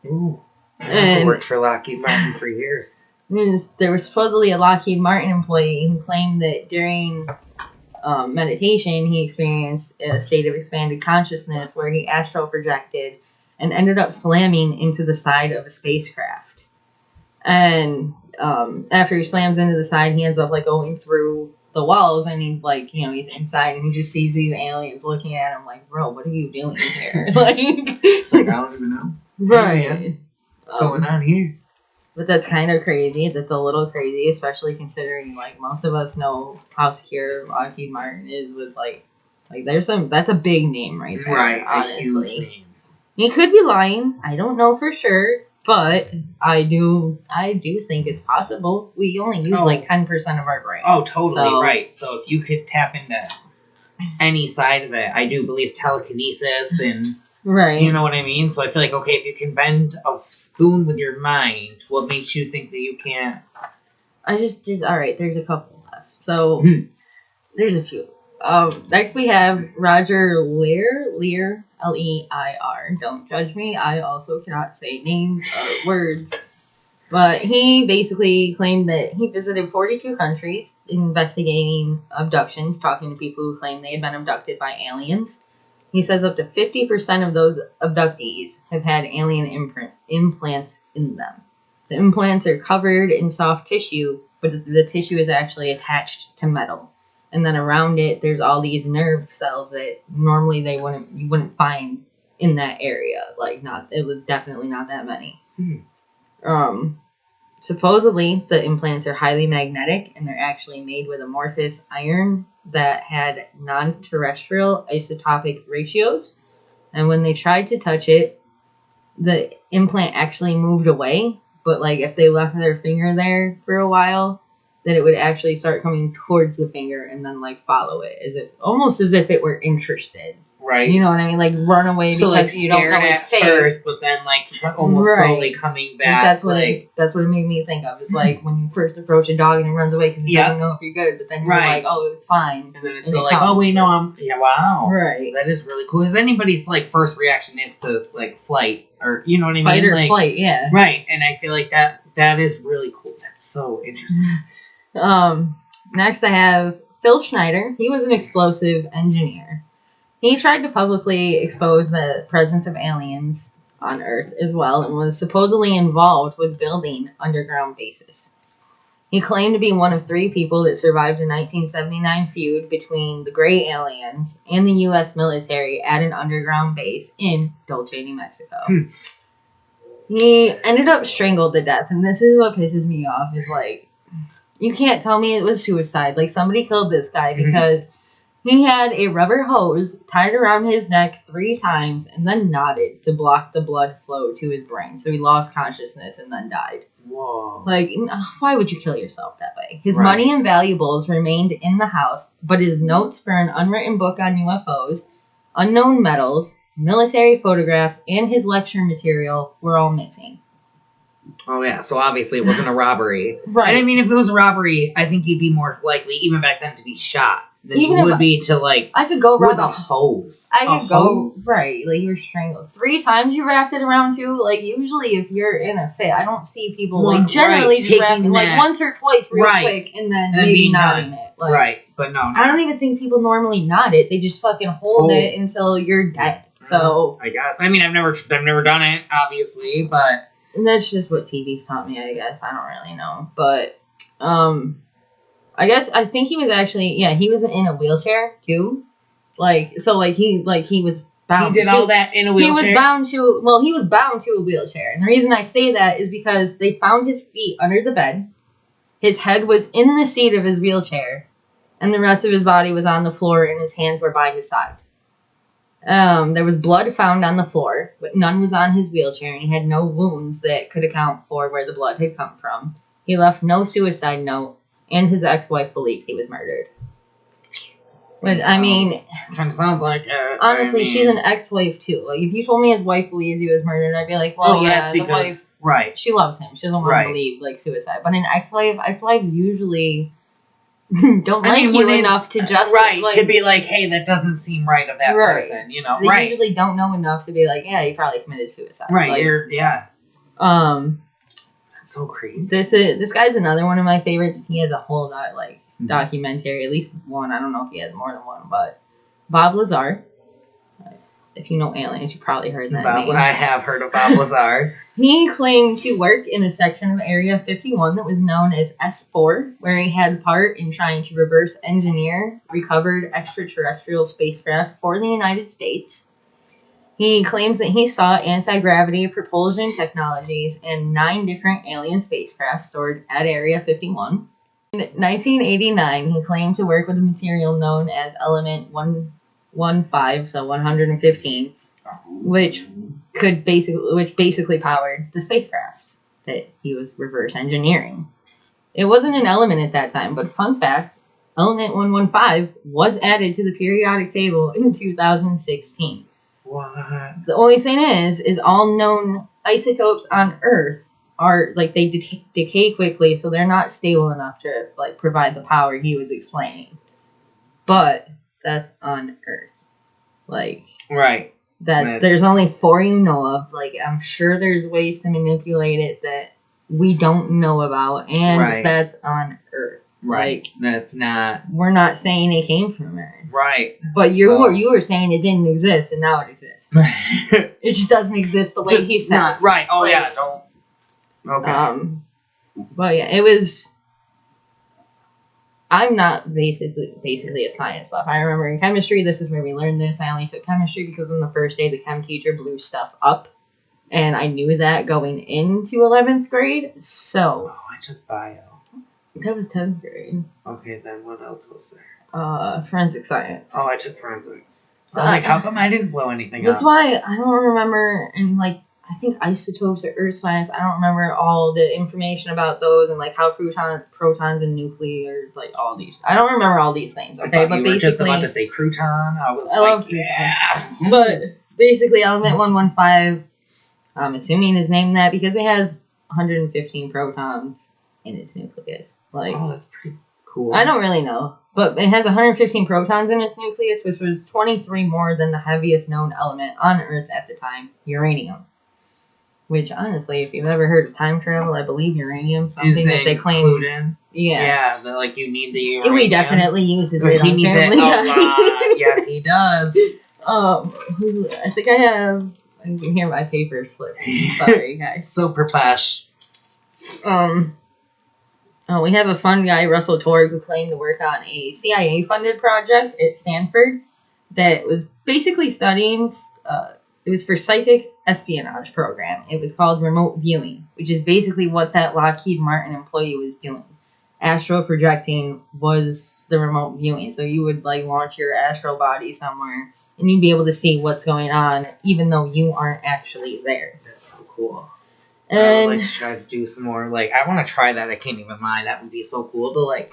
Ooh. I worked for Lockheed Martin for years. There was supposedly a Lockheed Martin employee who claimed that during meditation he experienced a state of expanded consciousness where he astral projected and ended up slamming into the side of a spacecraft. And after he slams into the side, he ends up like going through the walls, and he's like, you know, he's inside and he just sees these aliens looking at him like, bro, what are you doing here? Like, it's like, I don't even know. Right. Hey, what's going on here? But that's kind of crazy. That's a little crazy, especially considering like most of us know how secure Lockheed Martin is with like there's that's a big name right there. Right, honestly. a huge name. He could be lying. I don't know for sure. But I do think it's possible. We only use like 10% of our brain. Oh, totally right. So if you could tap into any side of it, I do believe telekinesis and right. You know what I mean? So I feel like, okay, if you can bend a spoon with your mind, what makes you think that you can't? I just did. All right, there's a couple left. So there's a few. Next we have Roger Leir, Leir. Don't judge me. I also cannot say names or words. But he basically claimed that he visited 42 countries investigating abductions, talking to people who claim they had been abducted by aliens. He says up to 50% of those abductees have had alien implants in them. The implants are covered in soft tissue, but the tissue is actually attached to metal. And then around it, there's all these nerve cells that normally you wouldn't find in that area. It was definitely not that many. Supposedly, the implants are highly magnetic, and they're actually made with amorphous iron that had non-terrestrial isotopic ratios. And when they tried to touch it, the implant actually moved away. But if they left their finger there for a while, that it would actually start coming towards the finger and then follow it, almost as if it were interested. Right. You know what I mean? Run away because you don't know it's safe. First, but then almost slowly coming back. That's what it made me think of. It's when you first approach a dog and it runs away because it doesn't know if you're good, but then you're like, oh, it's fine. And then it's still oh wait, no, wow. Right. That is really cool. Because anybody's first reaction is to flight, or you know what I mean? Fight or flight, yeah. Right. And I feel like that is really cool. That's so interesting. Next I have Phil Schneider. He was an explosive engineer. He tried to publicly expose the presence of aliens on Earth as well, and was supposedly involved with building underground bases. He claimed to be one of 3 people that survived a 1979 feud between the gray aliens and the U.S. military at an underground base in Dulce, New Mexico. He ended up strangled to death, and this is what pisses me off, is you can't tell me it was suicide. Somebody killed this guy because He had a rubber hose tied around his neck 3 times and then knotted to block the blood flow to his brain. So he lost consciousness and then died. Whoa. Like, why would you kill yourself that way? His Right. money and valuables remained in the house, but his notes for an unwritten book on UFOs, unknown metals, military photographs, and his lecture material were all missing. Oh, yeah. So obviously it wasn't a robbery. Right. And I mean, if it was a robbery, I think you'd be more likely, even back then, to be shot than Even you if would be to, like, I could go with around a hose. I could A go hose? right, like you were strangled 3 times. You wrapped it around too. Like usually, if you're in a fit, I don't see people like generally right, just wrap it taking like that- once or twice real right, quick and then and then maybe being knotting done. it. Like, Right, but no. I don't even think people normally knot it. They just fucking hold it until you're dead. So I guess. I mean, I've never done it, obviously, but and that's just what TV's taught me. I guess I don't really know, but I guess I think he was actually he was in a wheelchair too. Like so, he was bound. he did all that in a wheelchair. He was bound to a wheelchair. And the reason I say that is because they found his feet under the bed. His head was in the seat of his wheelchair. And the rest of his body was on the floor and his hands were by his side. There was blood found on the floor, but none was on his wheelchair. And he had no wounds that could account for where the blood had come from. He left no suicide note. And his ex-wife believes he was murdered. But I mean, kind of sounds like honestly, she's an ex-wife too. Like, if you told me his wife believes he was murdered, I'd be like, well, the wife, right. she loves him. She doesn't want to believe like suicide. But an ex-wives usually don't like you enough to just to be like, hey, that doesn't seem right of that person, you know? They usually don't know enough to be like, yeah, he probably committed suicide. Right. Like, that's so crazy. This guy's another one of my favorites. He has a whole lot documentary, at least one. I don't know if he has more than one, but Bob Lazar. If you know aliens, you probably heard that name. I have heard of Bob Lazar. He claimed to work in a section of Area 51 that was known as S4, where he had part in trying to reverse engineer recovered extraterrestrial spacecraft for the United States. He claims that he saw anti-gravity propulsion technologies in 9 different alien spacecraft stored at Area 51. In 1989, he claimed to work with a material known as Element 115, so 115, which basically powered the spacecrafts that he was reverse engineering. It wasn't an element at that time, but fun fact, Element 115 was added to the periodic table in 2016. What? The only thing is all known isotopes on Earth are like they decay quickly, so they're not stable enough to like provide the power he was explaining. But that's on Earth, like right. There's only 4 you know of. Like I'm sure there's ways to manipulate it that we don't know about, and that's on Earth. Right. Like, that's not. We're not saying it came from Earth. Right. But you were saying it didn't exist, and now it exists. It just doesn't exist the way he says. Right. Oh, yeah. Don't. Okay. But yeah, it was. I'm not basically a science buff. I remember in chemistry, this is where we learned this. I only took chemistry because on the first day, the chem teacher blew stuff up. And I knew that going into 11th grade. So. Oh, I took bio. That was 10th grade. Okay, then what else was there? Forensic science. Oh, I took forensics. So I was like, how come I didn't blow anything up? That's why I don't remember, and like, I think isotopes or earth science, I don't remember all the information about those and like how protons and nuclei are like all these. I don't remember all these things, okay? But you basically. Were just about to say crouton. I love crouton. But basically, element 115, I'm assuming is named that because it has 115 protons in its nucleus. Like, oh, that's pretty cool. I don't really know. But it has 115 protons in its nucleus, which was 23 more than the heaviest known element on Earth at the time, uranium. Which, honestly, if you've ever heard of time travel, I believe uranium something that they claim. Included? Yeah. Yeah, like you need the uranium. Stewie definitely uses it on needs Family it Guy. a lot. Yes, he does. I think I can hear my papers flipping. Sorry, guys. So profesh. We have a fun guy, Russell Torg, who claimed to work on a CIA-funded project at Stanford that was basically studying, it was for psychic espionage program. It was called remote viewing, which is basically what that Lockheed Martin employee was doing. Astral projecting was the remote viewing. So you would like launch your astral body somewhere and you'd be able to see what's going on even though you aren't actually there. That's so cool. And I would like to try to do some more. Like, I want to try that. I can't even lie. That would be so cool to like.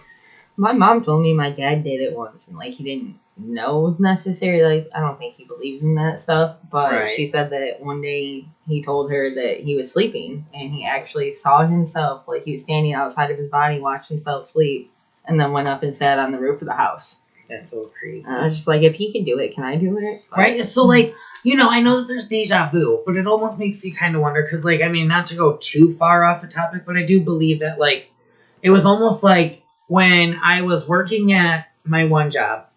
my mom told me my dad did it once and like he didn't know necessarily. Like, I don't think he believes in that stuff, but Right. she said that one day he told her that he was sleeping and he actually saw himself, like he was standing outside of his body, watched himself sleep, and then went up and sat on the roof of the house. That's so crazy. And I was just like, if he can do it, can I do it? But, Right? So, like, you know, I know that there's deja vu, but it almost makes you kind of wonder, because, like, I mean, not to go too far off the topic, but I do believe that, like, it was almost like when I was working at my one job,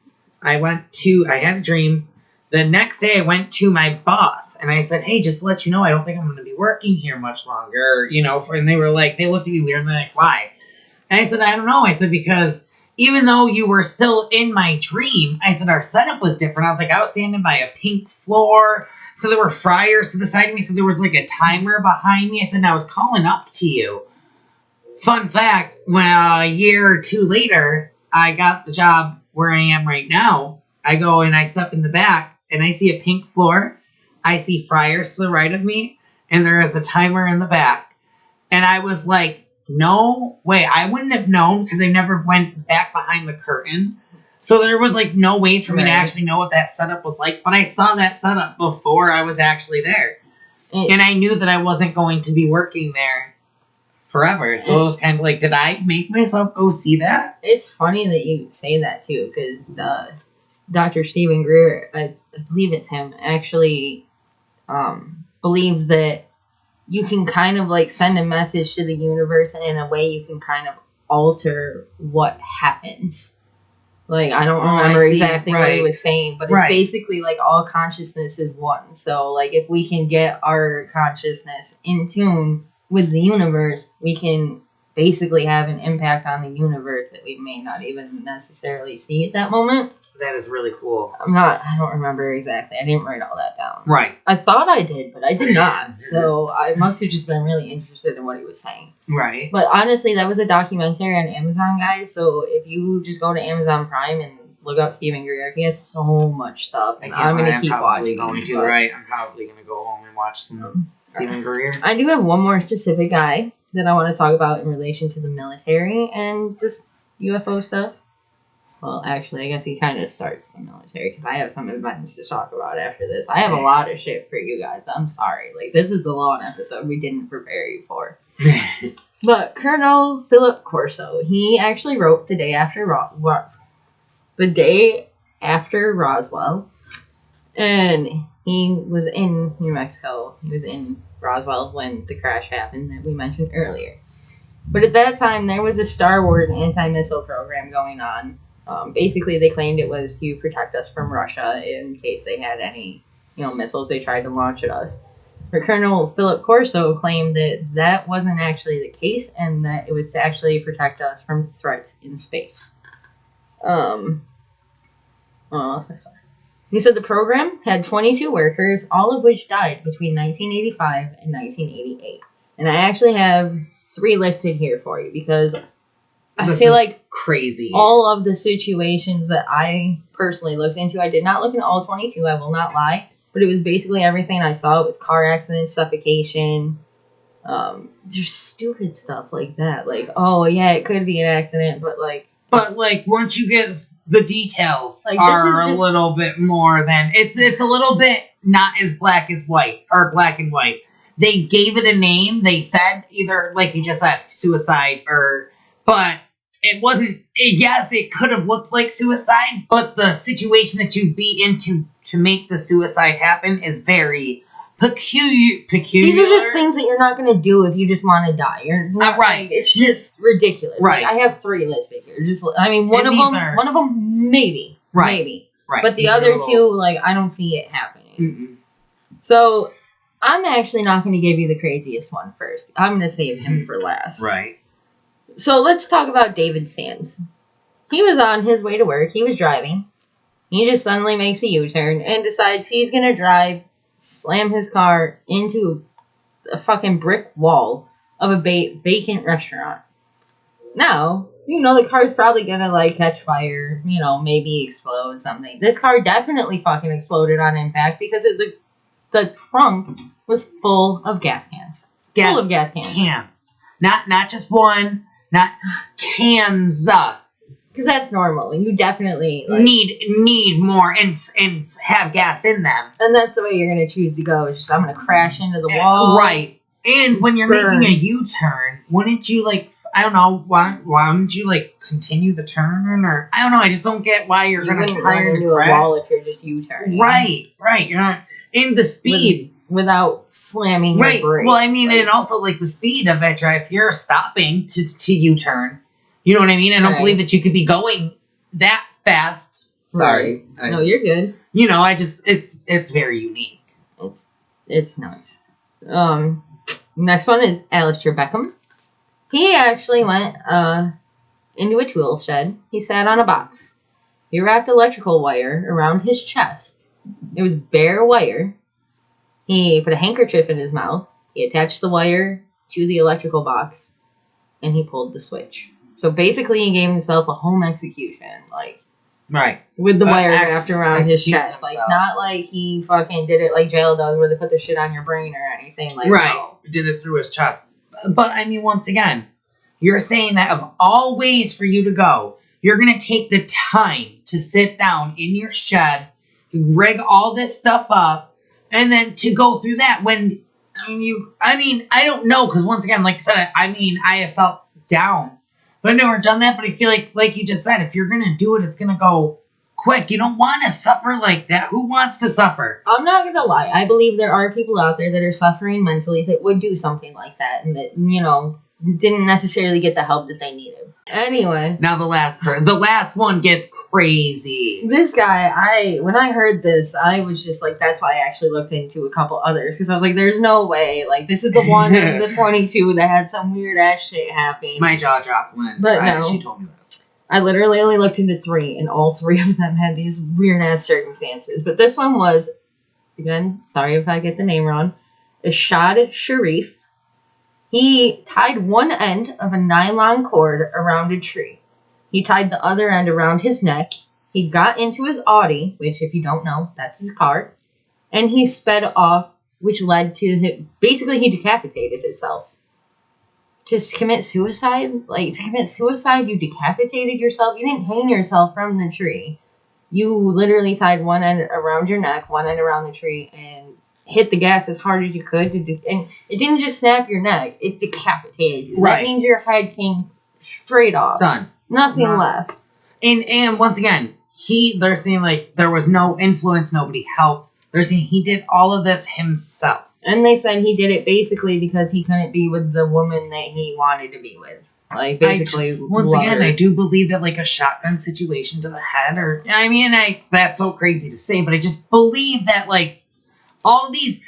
I had a dream. The next day I went to my boss and I said, hey, just to let you know, I don't think I'm going to be working here much longer, you know, and they were like, they looked at me weird and they're like, why? And I said, I don't know. I said, because even though you were still in my dream, I said, our setup was different. I was like, I was standing by a pink floor. So there were fryers to the side of me. So there was like a timer behind me. I said, and I was calling up to you. Fun fact, when a year or two later, I got the job where I am right now. I go and I step in the back and I see a pink floor. I see fryers to the right of me and there is a timer in the back. And I was like, no way. I wouldn't have known because I never went back behind the curtain. So there was like no way for me to actually know what that setup was like. But I saw that setup before I was actually there. And I knew that I wasn't going to be working there forever. So it was kind of like, did I make myself go see that? It's funny that you say that too, because Dr. Stephen Greer, I believe it's him, actually believes that you can kind of like send a message to the universe, and in a way you can kind of alter what happens. Like, I don't remember exactly what he was saying, but it's basically like all consciousness is one. So like if we can get our consciousness in tune with the universe, we can basically have an impact on the universe that we may not even necessarily see at that moment. That is really cool. I don't remember exactly. I didn't write all that down. Right. I thought I did, but I did not. So I must have just been really interested in what he was saying. Right. But honestly, that was a documentary on Amazon, guys. So if you just go to Amazon Prime and look up Stephen Greer, he has so much stuff. And I'm going to keep watching. I'm probably going to go home and watch some Stephen Greer. I do have one more specific guy that I want to talk about in relation to the military and this UFO stuff. Well, actually, I guess he kind of starts the military because I have some events to talk about after this. I have a lot of shit for you guys. I'm sorry. Like, this is the long episode we didn't prepare you for. But Colonel Philip Corso, he actually wrote the day after Roswell, and he was in New Mexico. He was in Roswell when the crash happened that we mentioned earlier. But at that time, there was a Star Wars anti-missile program going on. Basically, they claimed it was to protect us from Russia in case they had any, missiles they tried to launch at us. But Colonel Philip Corso claimed that that wasn't actually the case, and that it was to actually protect us from threats in space. He said the program had 22 workers, all of which died between 1985 and 1988. And I actually have 3 listed here for you because I feel like crazy. All of the situations that I personally looked into, I did not look into all 22, I will not lie, but it was basically everything I saw. It was car accidents, suffocation, there's stupid stuff like that. Like, oh yeah, it could be an accident, but once you get the details like, are a little bit more than it's a little bit not as black as white or black and white. They gave it a name. They said either, like you just said, suicide but it wasn't. Yes, it could have looked like suicide, but the situation that you be into to make the suicide happen is very peculiar. These are just things that you're not going to do if you just want to die. You're not, right. It's just ridiculous. Right. Like, I have 3 listed here. One of them, maybe. Right. Maybe. Right. But the other 2, I don't see it happening. Mm-mm. So, I'm actually not going to give you the craziest one first. I'm going to save him for last. Right. So, let's talk about David Sands. He was on his way to work. He was driving. He just suddenly makes a U-turn and decides he's going to slam his car into a fucking brick wall of a vacant restaurant. Now, you know, the car's probably gonna, like, catch fire, you know, maybe explode something. This car definitely fucking exploded on impact because the trunk was full of gas cans. Full of gas cans. Not just one, not cans. Because that's normal. And you definitely, like, need more and have gas in them. And that's the way you're going to choose to go. It's just, I'm going to crash into the wall. Right. And when you're making a U-turn, wouldn't you, like, I don't know, why wouldn't you, like, continue the turn? Or, I don't know, I just don't get why you're going to try to crash. A wall if you're just U-turning. Right. You're not in the speed. Without slamming your brakes. Well, I mean, and also, like, the speed of it, if you're stopping to U-turn, you know what I mean? I don't believe that you could be going that fast. Sorry. No, you're good. You know, it's very unique. It's nice. Next one is Alistair Beckham. He actually went into a tool shed. He sat on a box. He wrapped electrical wire around his chest. It was bare wire. He put a handkerchief in his mouth. He attached the wire to the electrical box, and he pulled the switch. So basically, he gave himself a home execution, like, right, with the wire wrapped around his chest, himself. Like, not like he fucking did it like jail does, where they put the shit on your brain or anything. Like, right, no. Did it through his chest. But I mean, once again, you're saying that of all ways for you to go, you're gonna take the time to sit down in your shed, rig all this stuff up. And then to go through that when I don't know, because once again, like I said, I have felt down, but I've never done that. But I feel like you just said, if you're gonna do it, it's gonna go quick. You don't want to suffer like that. Who wants to suffer? I'm not gonna lie. I believe there are people out there that are suffering mentally that would do something like that, and that, you know, didn't necessarily get the help that they needed. Anyway. Now the last one gets crazy. This guy, when I heard this, I was just like, that's why I actually looked into a couple others. Because I was like, there's no way. Like, this is the one of the 22 that had some weird ass shit happen. My jaw dropped when she told me this. I literally only looked into 3, and all 3 of them had these weird ass circumstances. But this one was, again, sorry if I get the name wrong, Ishad Sharif. He tied one end of a nylon cord around a tree. He tied the other end around his neck. He got into his Audi, which, if you don't know, that's his car. And he sped off, which led to him. Basically, he decapitated himself. Just to commit suicide? Like, to commit suicide, you decapitated yourself? You didn't hang yourself from the tree. You literally tied one end around your neck, one end around the tree, and hit the gas as hard as you could. And it didn't just snap your neck. It decapitated you. Right. That means your head came straight off. Done. Nothing left. And once again, they're saying, like, there was no influence, nobody helped. They're saying he did all of this himself. And they said he did it basically because he couldn't be with the woman that he wanted to be with. Like, basically, once again, I do believe that, like, a shotgun situation to the head, that's so crazy to say, but I just believe that, like, all these,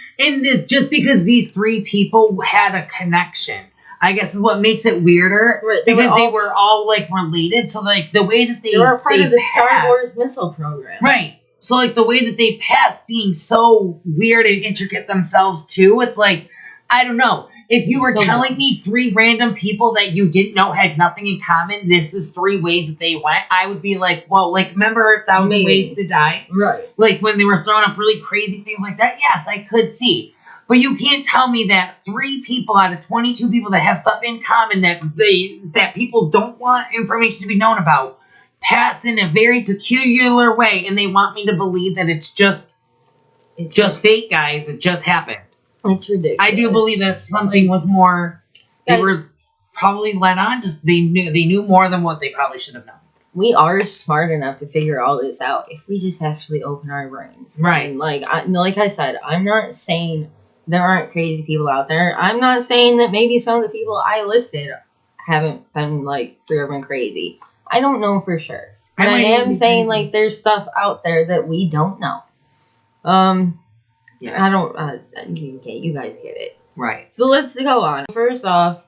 just because these 3 people had a connection, I guess is what makes it weirder. Right, because they were all, like, related. So, like, the way that they were part of the Star Wars missile program. Right. So, like, the way that they passed being so weird and intricate themselves, too, it's like, I don't know. If you were telling me 3 random people that you didn't know had nothing in common, this is 3 ways that they went, I would be like, well, like, remember 1,000 Ways to Die? Right. Like, when they were throwing up really crazy things like that, yes, I could see. But you can't tell me that 3 people out of 22 people that have stuff in common that people don't want information to be known about pass in a very peculiar way, and they want me to believe that it's just fake, guys. It just happened. It's ridiculous. I do believe that something was more. They were probably let on. Just they knew more than what they probably should have known. We are smart enough to figure all this out if we just actually open our brains. Right. And like I said, I'm not saying there aren't crazy people out there. I'm not saying that maybe some of the people I listed haven't been, like, proven crazy. I don't know for sure. But I am saying, like, there's stuff out there that we don't know. Yeah. I don't. You guys get it. Right. So let's go on. First off,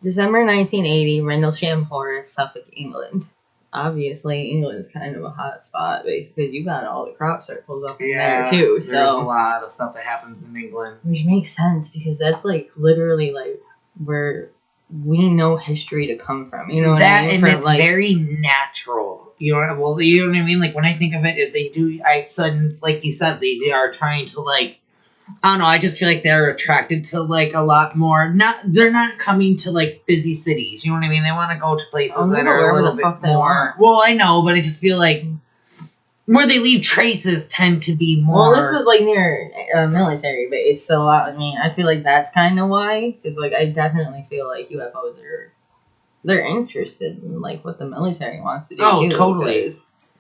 December 1980, Rendlesham Forest, Suffolk, England. Obviously, England's kind of a hot spot because you got all the crop circles up in there too. So there's a lot of stuff that happens in England, which makes sense because that's, like, literally, like, where we know history to come from. You know what that, I mean? and For, it's like, very natural. You know, well, you know what I mean? Like, when I think of it, they do, like you said, they are trying to, like, I don't know, I just feel like they're attracted to, like, a lot more, they're not coming to, like, busy cities, you know what I mean? They want to go to places that are a little bit more, well, I know, but I just feel like where they leave traces tend to be more. Well, this was, like, near a military base, so, I mean, I feel like that's kind of why, because, like, I definitely feel like UFOs they're interested in, like, what the military wants to do, oh, too. totally.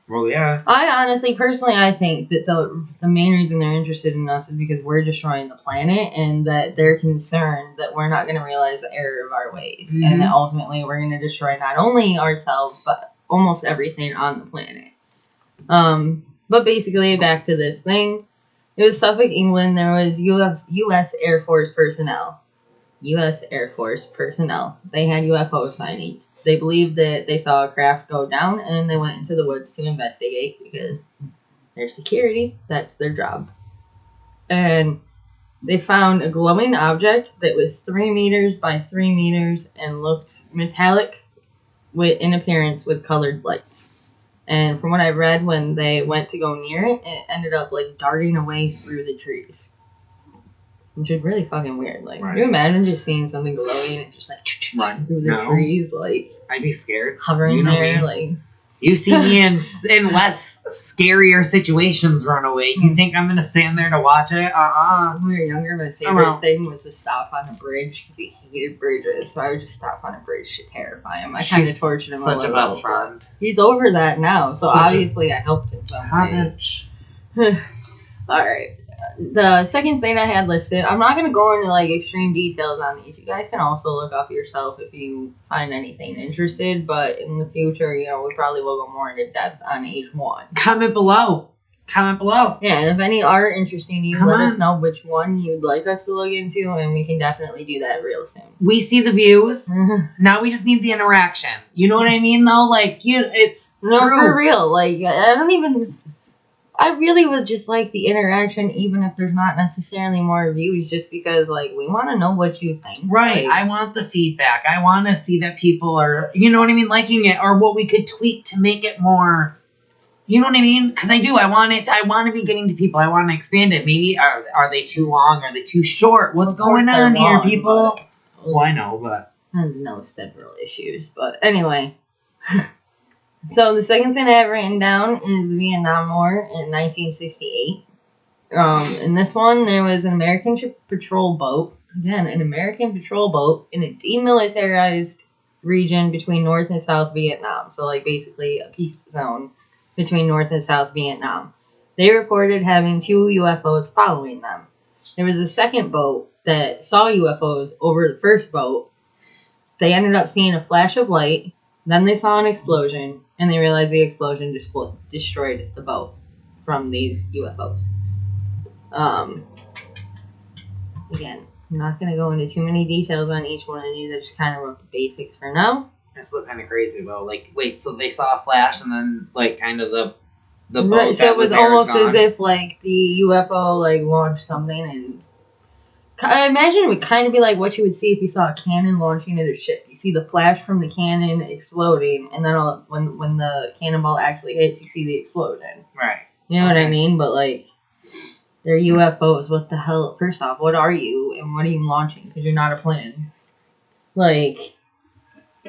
Well, yeah. I honestly, personally, I think that the main reason they're interested in us is because we're destroying the planet, and that they're concerned that we're not going to realize the error of our ways, and that ultimately we're going to destroy not only ourselves, but almost everything on the planet. But basically, back to this thing. It was Suffolk, England. There was U.S. Air Force personnel. U.S. Air Force personnel. They had UFO sightings. They believed that they saw a craft go down, and they went into the woods to investigate because they're security. That's their job. And they found a glowing object that was 3 meters by 3 meters and looked metallic in appearance with colored lights. And from what I read, when they went to go near it, it ended up, like, darting away through the trees. Which is really fucking weird. Like, Can you imagine just seeing something glowing and just, like, run through the trees? Like, I'd be scared. Hovering there, like... You see me in less scarier situations run away. You think I'm gonna stand there to watch it? When we were younger, my favorite thing was to stop on a bridge because he hated bridges. So I would just stop on a bridge to terrify him. I kind of tortured him a little. Such a best friend. He's over that now, so obviously I helped in some ways. Alright. The second thing I had listed, I'm not going to go into, like, extreme details on these. You guys can also look up yourself if you find anything interested, but in the future, you know, we probably will go more into depth on each one. Comment below. Yeah, and if any are interesting to you, let us know which one you'd like us to look into, and we can definitely do that real soon. We see the views. Now we just need the interaction. You know what I mean, though? Like, it's true. For real. Like, I really would just like the interaction, even if there's not necessarily more views, just because, like, we want to know what you think. Right. Like, I want the feedback. I want to see that people are, you know what I mean, liking it, or what we could tweak to make it more, you know what I mean? Because I do. I want to be getting to people. I want to expand it. Maybe, are they too long? Are they too short? What's going on here, people? Well, I know, but... I know several issues, but anyway... So the second thing I have written down is the Vietnam War in 1968. In this one, there was an American patrol boat. Again, an American patrol boat in a demilitarized region between North and South Vietnam. So, like, basically a peace zone between North and South Vietnam. They reported having 2 UFOs following them. There was a second boat that saw UFOs over the first boat. They ended up seeing a flash of light. Then they saw an explosion, and they realized the explosion just destroyed the boat from these UFOs. Again, I'm not going to go into too many details on each one of these. I just kind of wrote the basics for now. That's still kind of crazy, though. Like, wait, so they saw a flash, and then, like, kind of the boat right, so it was almost as if, like, the UFO, like, launched something, and... I imagine it would kind of be like what you would see if you saw a cannon launching at a ship. You see the flash from the cannon exploding, and then when the cannonball actually hits, you see the explosion. Right. You know what I mean? But, like, they're UFOs. What the hell? First off, what are you, and what are you launching? Because you're not a plane. Like,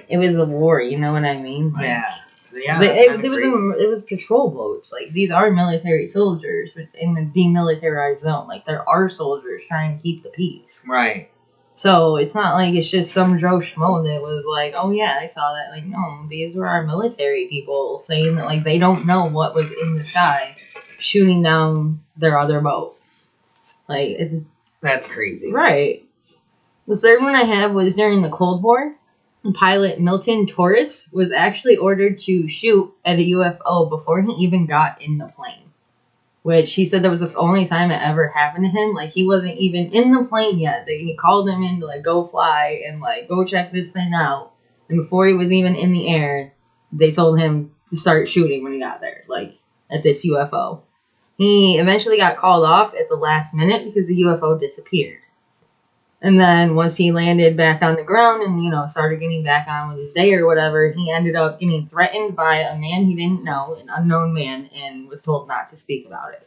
it was a war, you know what I mean? Like, yeah. It was patrol boats. Like, these are military soldiers in the demilitarized zone. Like, there are soldiers trying to keep the peace. Right. So it's not like it's just some Joe Schmo that was like, oh yeah, I saw that. Like, no, these were our military people saying that, like, they don't know what was in the sky shooting down their other boat. Like, that's crazy. Right. The third one I have was during the Cold War. Pilot Milton Torres was actually ordered to shoot at a UFO before he even got in the plane. Which he said that was the only time it ever happened to him. Like, he wasn't even in the plane yet. He called him in to, like, go fly and, like, go check this thing out. And before he was even in the air, they told him to start shooting when he got there, like, at this UFO. He eventually got called off at the last minute because the UFO disappeared. And then once he landed back on the ground and, you know, started getting back on with his day or whatever, he ended up getting threatened by a man he didn't know, an unknown man, and was told not to speak about it.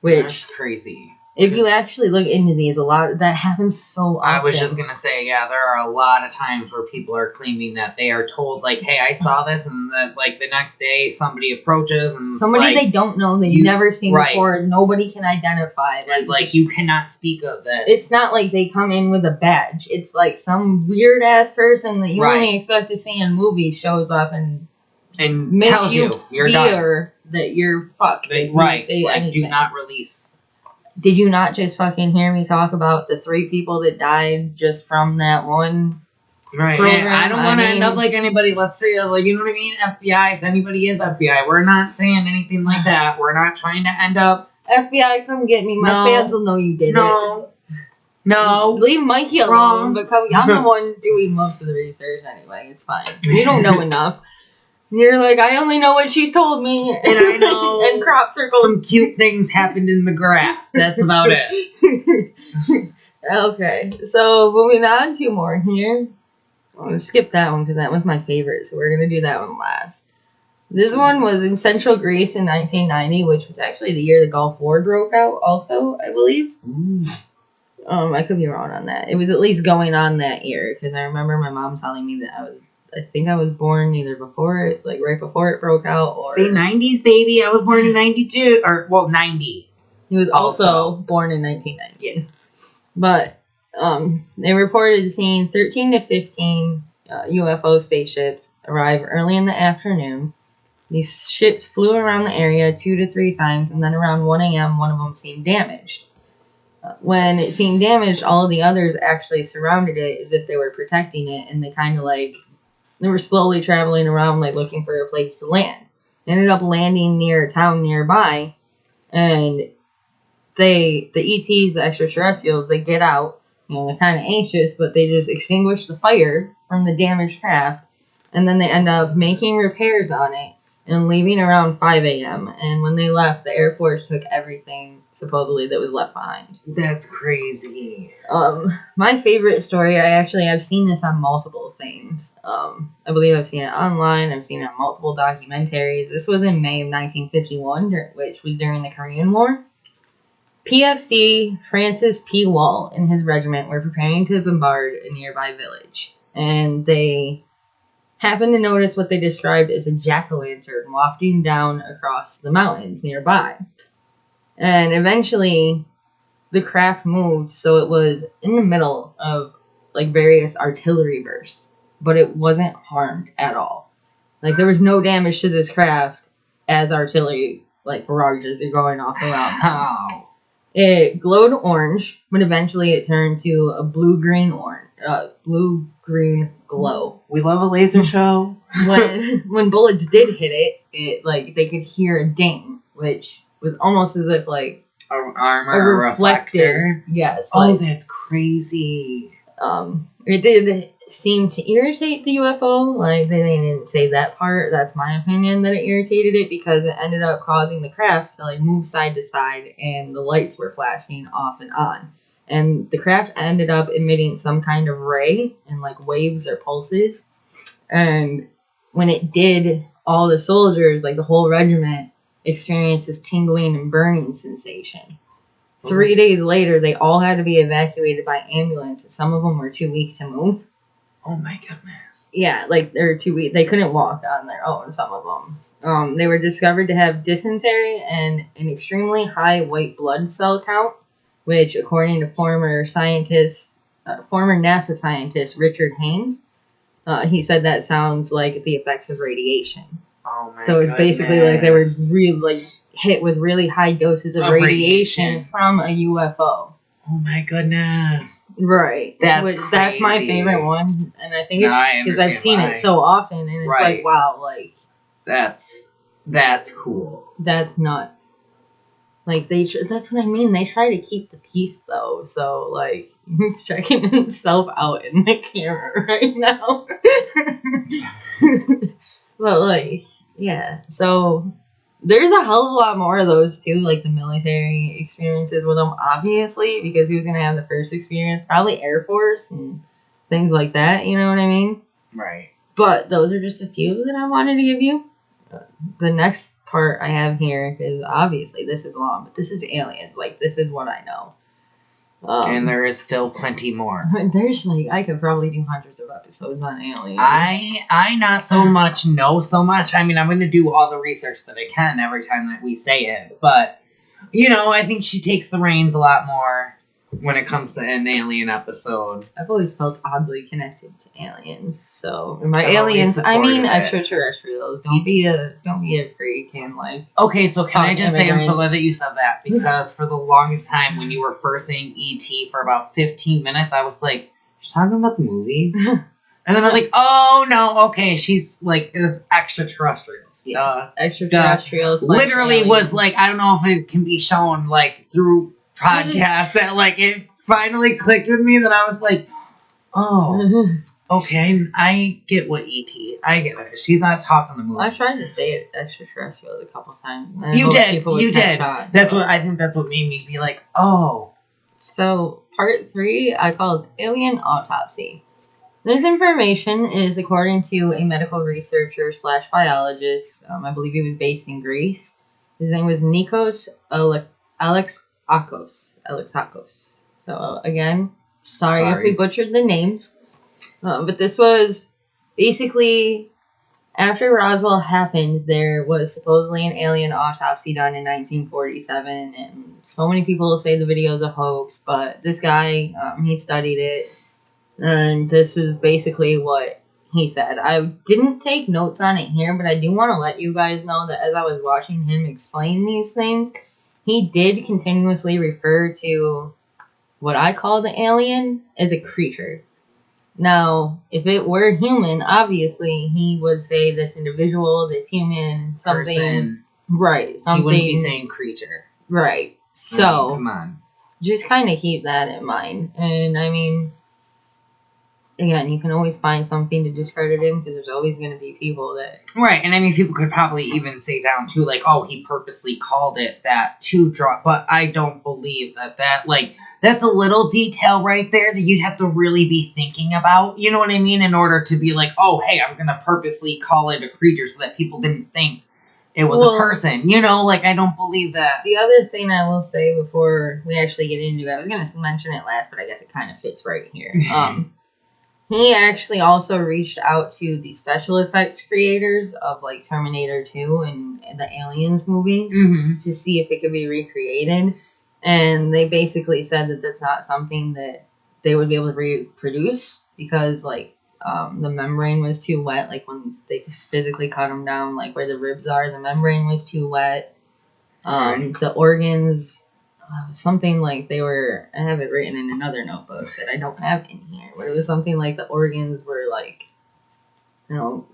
Which, that's crazy. if you actually look into these, a lot that happens so often. I was just gonna say, yeah, there are a lot of times where people are claiming that they are told, like, "Hey, I saw this," and that, like, the next day somebody approaches and somebody they don't know, they've never seen before, nobody can identify. It's like, you cannot speak of this. It's not like they come in with a badge. It's like some weird ass person that you only expect to see in movies shows up and tells you you're done. That you're fucked. Right, like, do not release. Did you not just fucking hear me talk about the 3 people that died just from that one program? And I don't want to end up like anybody. Let's say, like, you know what I mean? FBI, if anybody is FBI, we're not saying anything like that. We're not trying to end up... FBI, come get me. My fans will know you did it. No. Leave Mikey alone, but I'm the one doing most of the research anyway. It's fine. You don't know enough. You're like, I only know what she's told me. And I know and crop circles. Some cute things happened in the grass. That's about it. Okay. So, moving on, 2 more here. I'm going to skip that one because that was my favorite. So, we're going to do that one last. This one was in central Greece in 1990, which was actually the year the Gulf War broke out also, I believe. I could be wrong on that. It was at least going on that year because I remember my mom telling me that I think I was born either before it, like right before it broke out, or... Say 90s, baby. I was born in 92. Or, well, 90. He was also born in 1990. Yeah. But, they reported seeing 13 to 15 UFO spaceships arrive early in the afternoon. These ships flew around the area 2 to 3 times, and then around 1 a.m., one of them seemed damaged. When it seemed damaged, all of the others actually surrounded it as if they were protecting it, and they kind of like... They were slowly traveling around, like, looking for a place to land. They ended up landing near a town nearby, and the ETs, the extraterrestrials, they get out. You know, they're kind of anxious, but they just extinguish the fire from the damaged craft, and then they end up making repairs on it and leaving around 5 a.m. And when they left, the Air Force took everything, supposedly, that was left behind. That's crazy. My favorite story, I've seen this on multiple things. I believe I've seen it online. I've seen it on multiple documentaries. This was in May of 1951, which was during the Korean War. PFC Francis P. Wall and his regiment were preparing to bombard a nearby village. And they happened to notice what they described as a jack-o'-lantern wafting down across the mountains nearby. And eventually, the craft moved, so it was in the middle of, like, various artillery bursts. But it wasn't harmed at all. Like, there was no damage to this craft as artillery, like, barrages are going off around. Wow. It glowed orange, but eventually it turned to a blue-green glow. We love a laser show. When bullets did hit it, like, they could hear a ding, which was almost as if, like, a reflector. Yes. Oh, that's crazy. It did seem to irritate the UFO. Like, they didn't say that part. That's my opinion, that it irritated it, because it ended up causing the craft to, like, move side to side, and the lights were flashing off and on. And the craft ended up emitting some kind of ray in, like, waves or pulses. And when it did, all the soldiers, like the whole regiment, experienced this tingling and burning sensation. 3 days later, they all had to be evacuated by ambulance. Some of them were too weak to move. Oh my goodness. Yeah, like, they were too weak. They couldn't walk on their own, some of them. They were discovered to have dysentery and an extremely high white blood cell count, which, according to former NASA scientist Richard Haynes, he said that sounds like the effects of radiation. Oh my So it's basically like they were really, like, hit with really high doses of radiation from a UFO. Oh my goodness. Right. That's my favorite one. And I think it's because I've seen it so often, and it's like, wow, like... That's cool. That's nuts. Like, that's what I mean. They try to keep the peace, though. So, like, he's checking himself out in the camera right now. But, like, yeah. So, There's a hell of a lot more of those too, like the military experiences with him, obviously, because he was gonna have the first experience, probably Air Force and things like that. You know what I mean? Right. But those are just a few that I wanted to give you. The next part I have here, because obviously this is long, but this is aliens. Like, this is what I know. And there is still plenty more. There's like, I could probably do hundreds of episodes on aliens. I not so much know so much. I mean, I'm going to do all the research that I can every time that we say it. But, you know, I think she takes the reins a lot more when it comes to an alien episode. I've always felt oddly connected to aliens. So, and by I've always aliens, I mean supported it. extraterrestrials. Don't be a freak and like. Okay, so can I just say I'm so immigrants. glad that you said that, because for the longest time when you were first saying E.T. for about 15 minutes, I was like, she's talking about the movie? And then I was like, oh no, okay, she's like extraterrestrials. Yes, extraterrestrials. Literally aliens. was like, I don't know if it can be shown like through podcast that like it finally clicked with me that I was like, oh, okay, I get what E.T. I get it. She's not talking the movie. I tried to say it extraterrestrials a couple times. And You most did. people would You catch did. on, That's so. what I think. That's what made me be like, oh. So, part 3, I called Alien Autopsy. This information is according to a medical researcher / biologist. I believe he was based in Greece. His name was Nikos Alexakos. So, again, sorry if we butchered the names. But this was basically, after Roswell happened, there was supposedly an alien autopsy done in 1947, and so many people say the video is a hoax, but this guy, he studied it, and this is basically what he said. I didn't take notes on it here, but I do want to let you guys know that as I was watching him explain these things, he did continuously refer to what I call the alien as a creature. Now, if it were human, obviously he would say this individual, this human, something. Person. Right. Something. He wouldn't be saying creature. Right. So, I mean, come on. Just kind of keep that in mind. And I mean, again, you can always find something to discredit him because there's always going to be people that. Right, and I mean, people could probably even say down too, like, oh, he purposely called it that to draw. But I don't believe that, like, that's a little detail right there that you'd have to really be thinking about. You know what I mean? In order to be like, oh, hey, I'm going to purposely call it a creature so that people didn't think it was a person. You know, like, I don't believe that. The other thing I will say before we actually get into it, I was going to mention it last, but I guess it kind of fits right here. He actually also reached out to the special effects creators of, like, Terminator 2 and the Aliens movies to see if it could be recreated. And they basically said that that's not something that they would be able to reproduce because, like, the membrane was too wet. Like, when they physically cut them down, like, where the ribs are, the membrane was too wet. The organs... something like they were, I have it written in another notebook that I don't have in here, where it was something like the organs were like, you know,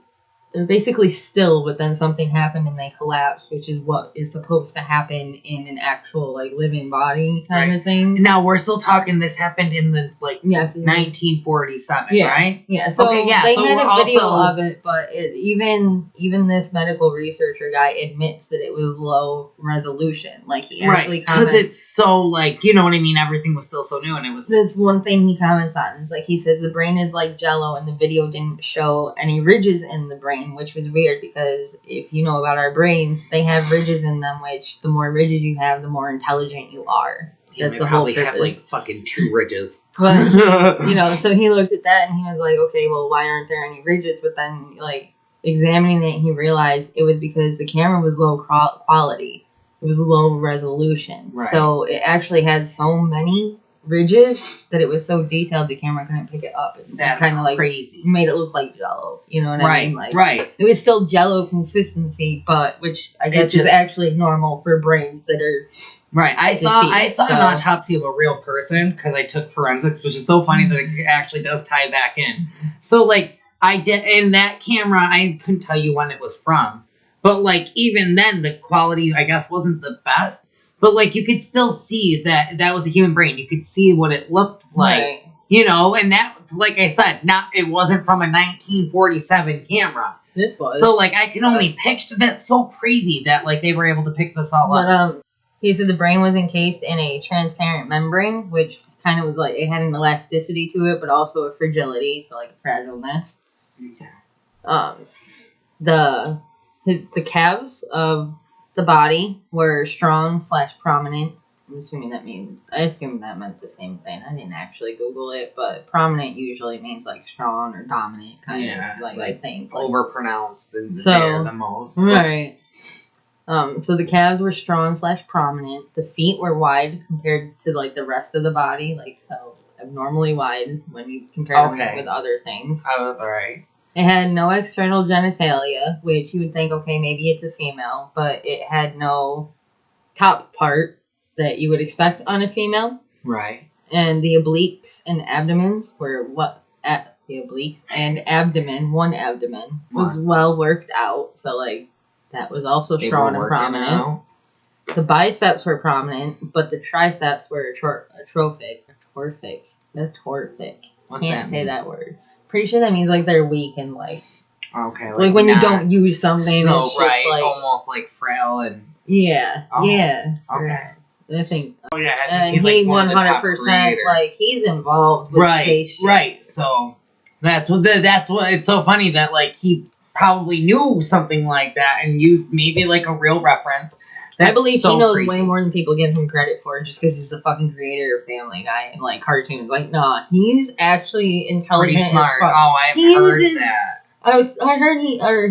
they're basically still, but then something happened and they collapsed, which is what is supposed to happen in an actual, like, living body kind of thing. Now, we're still talking, this happened in the, like, 1947, right? Yeah, so okay, yeah, they so had a video also... of it, but even this medical researcher guy admits that it was low resolution. Like, he actually because it's so, like, you know what I mean, everything was still so new, and it was... That's one thing he comments on. Is like, he says the brain is like jello, and the video didn't show any ridges in the brain, which was weird because if you know about our brains, they have ridges in them, which the more ridges you have, the more intelligent you are. Yeah, that's they the probably whole have, purpose. like, fucking 2 ridges. But, you know, so he looked at that and he was like, okay, well, why aren't there any ridges? But then, like, examining it, he realized it was because the camera was low quality. It was low resolution. Right. So it actually had so many ridges that it was so detailed the camera couldn't pick it up. It That's kind of like crazy. made it look like jello. You know what I mean? Like, right. it was still jello consistency, but which I guess is actually normal for brains that are right. I saw so. an autopsy of a real person because I took forensics, which is so funny that it actually does tie back in. So, like, I did in that camera, I couldn't tell you when it was from, but, like, even then the quality I guess wasn't the best. But, like, you could still see that was a human brain. You could see what it looked like, right. You know, and that, like I said, it wasn't from a 1947 camera. this was. So, like, I can only picture that's so crazy that, like, they were able to pick this all up. But, he said the brain was encased in a transparent membrane, which kind of was like, it had an elasticity to it, but also a fragility, so like a fragileness. The calves of the body were strong/prominent. I assume that meant the same thing. I didn't actually Google it, but prominent usually means like strong or dominant kind of, like I think. Like, overpronounced and there the most. Right. So the calves were strong/prominent. The feet were wide compared to like the rest of the body, like so abnormally wide when you compare them with other things. All right. It had no external genitalia, which you would think, okay, maybe it's a female, but it had no top part that you would expect on a female. Right. And the obliques and abdomens were the obliques and abdomen, one abdomen was well worked out. So like that was also strong and prominent. The biceps were prominent, but the triceps were atrophic. Can't say that word. Pretty sure that means like they're weak and like. Okay. Like when you don't use something, so it's just like almost like frail and. Yeah. Yeah. Okay. I think. Oh yeah. And he's he like 100% like he's involved with space shit. Right. So that's what it's so funny that like he probably knew something like that and used maybe like a real reference. I believe he knows way more than people give him credit for just because he's the fucking creator of Family Guy and like cartoons. Like, nah, he's actually intelligent. Pretty smart. As fuck. I've heard that. I heard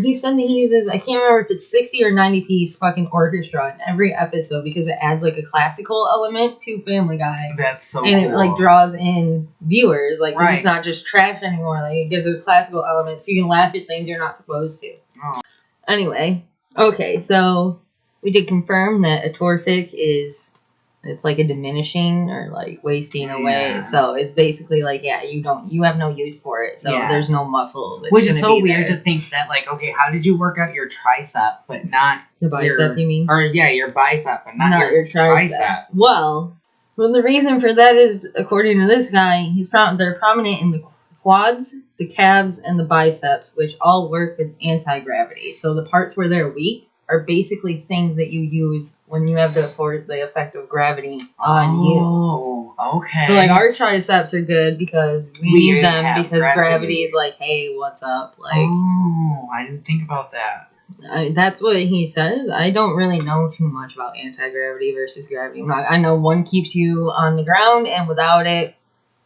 he said that he uses, I can't remember if it's 60 or 90 piece fucking orchestra in every episode because it adds like a classical element to Family Guy. That's so and cool. It like draws in viewers. Like, right. It's not just trash anymore. Like, it gives it a classical element so you can laugh at things you're not supposed to. Oh. Anyway, okay, so we did confirm that atrophic it's like a diminishing or like wasting away. So it's basically like, you have no use for it. So there's no muscle. Which is so weird to think that like, okay, how did you work out your tricep but not the bicep? You mean? Or your bicep but not your tricep? Well, the reason for that is, according to this guy, they're prominent in the quads, the calves, and the biceps, which all work with anti-gravity. So the parts where they're weak are basically things that you use when you have the effect of gravity on you. Oh, okay. So, like, our triceps are good because we need them because gravity is like, hey, what's up? Like, oh, I didn't think about that. That's what he says. I don't really know too much about anti-gravity versus gravity. I know one keeps you on the ground, and without it,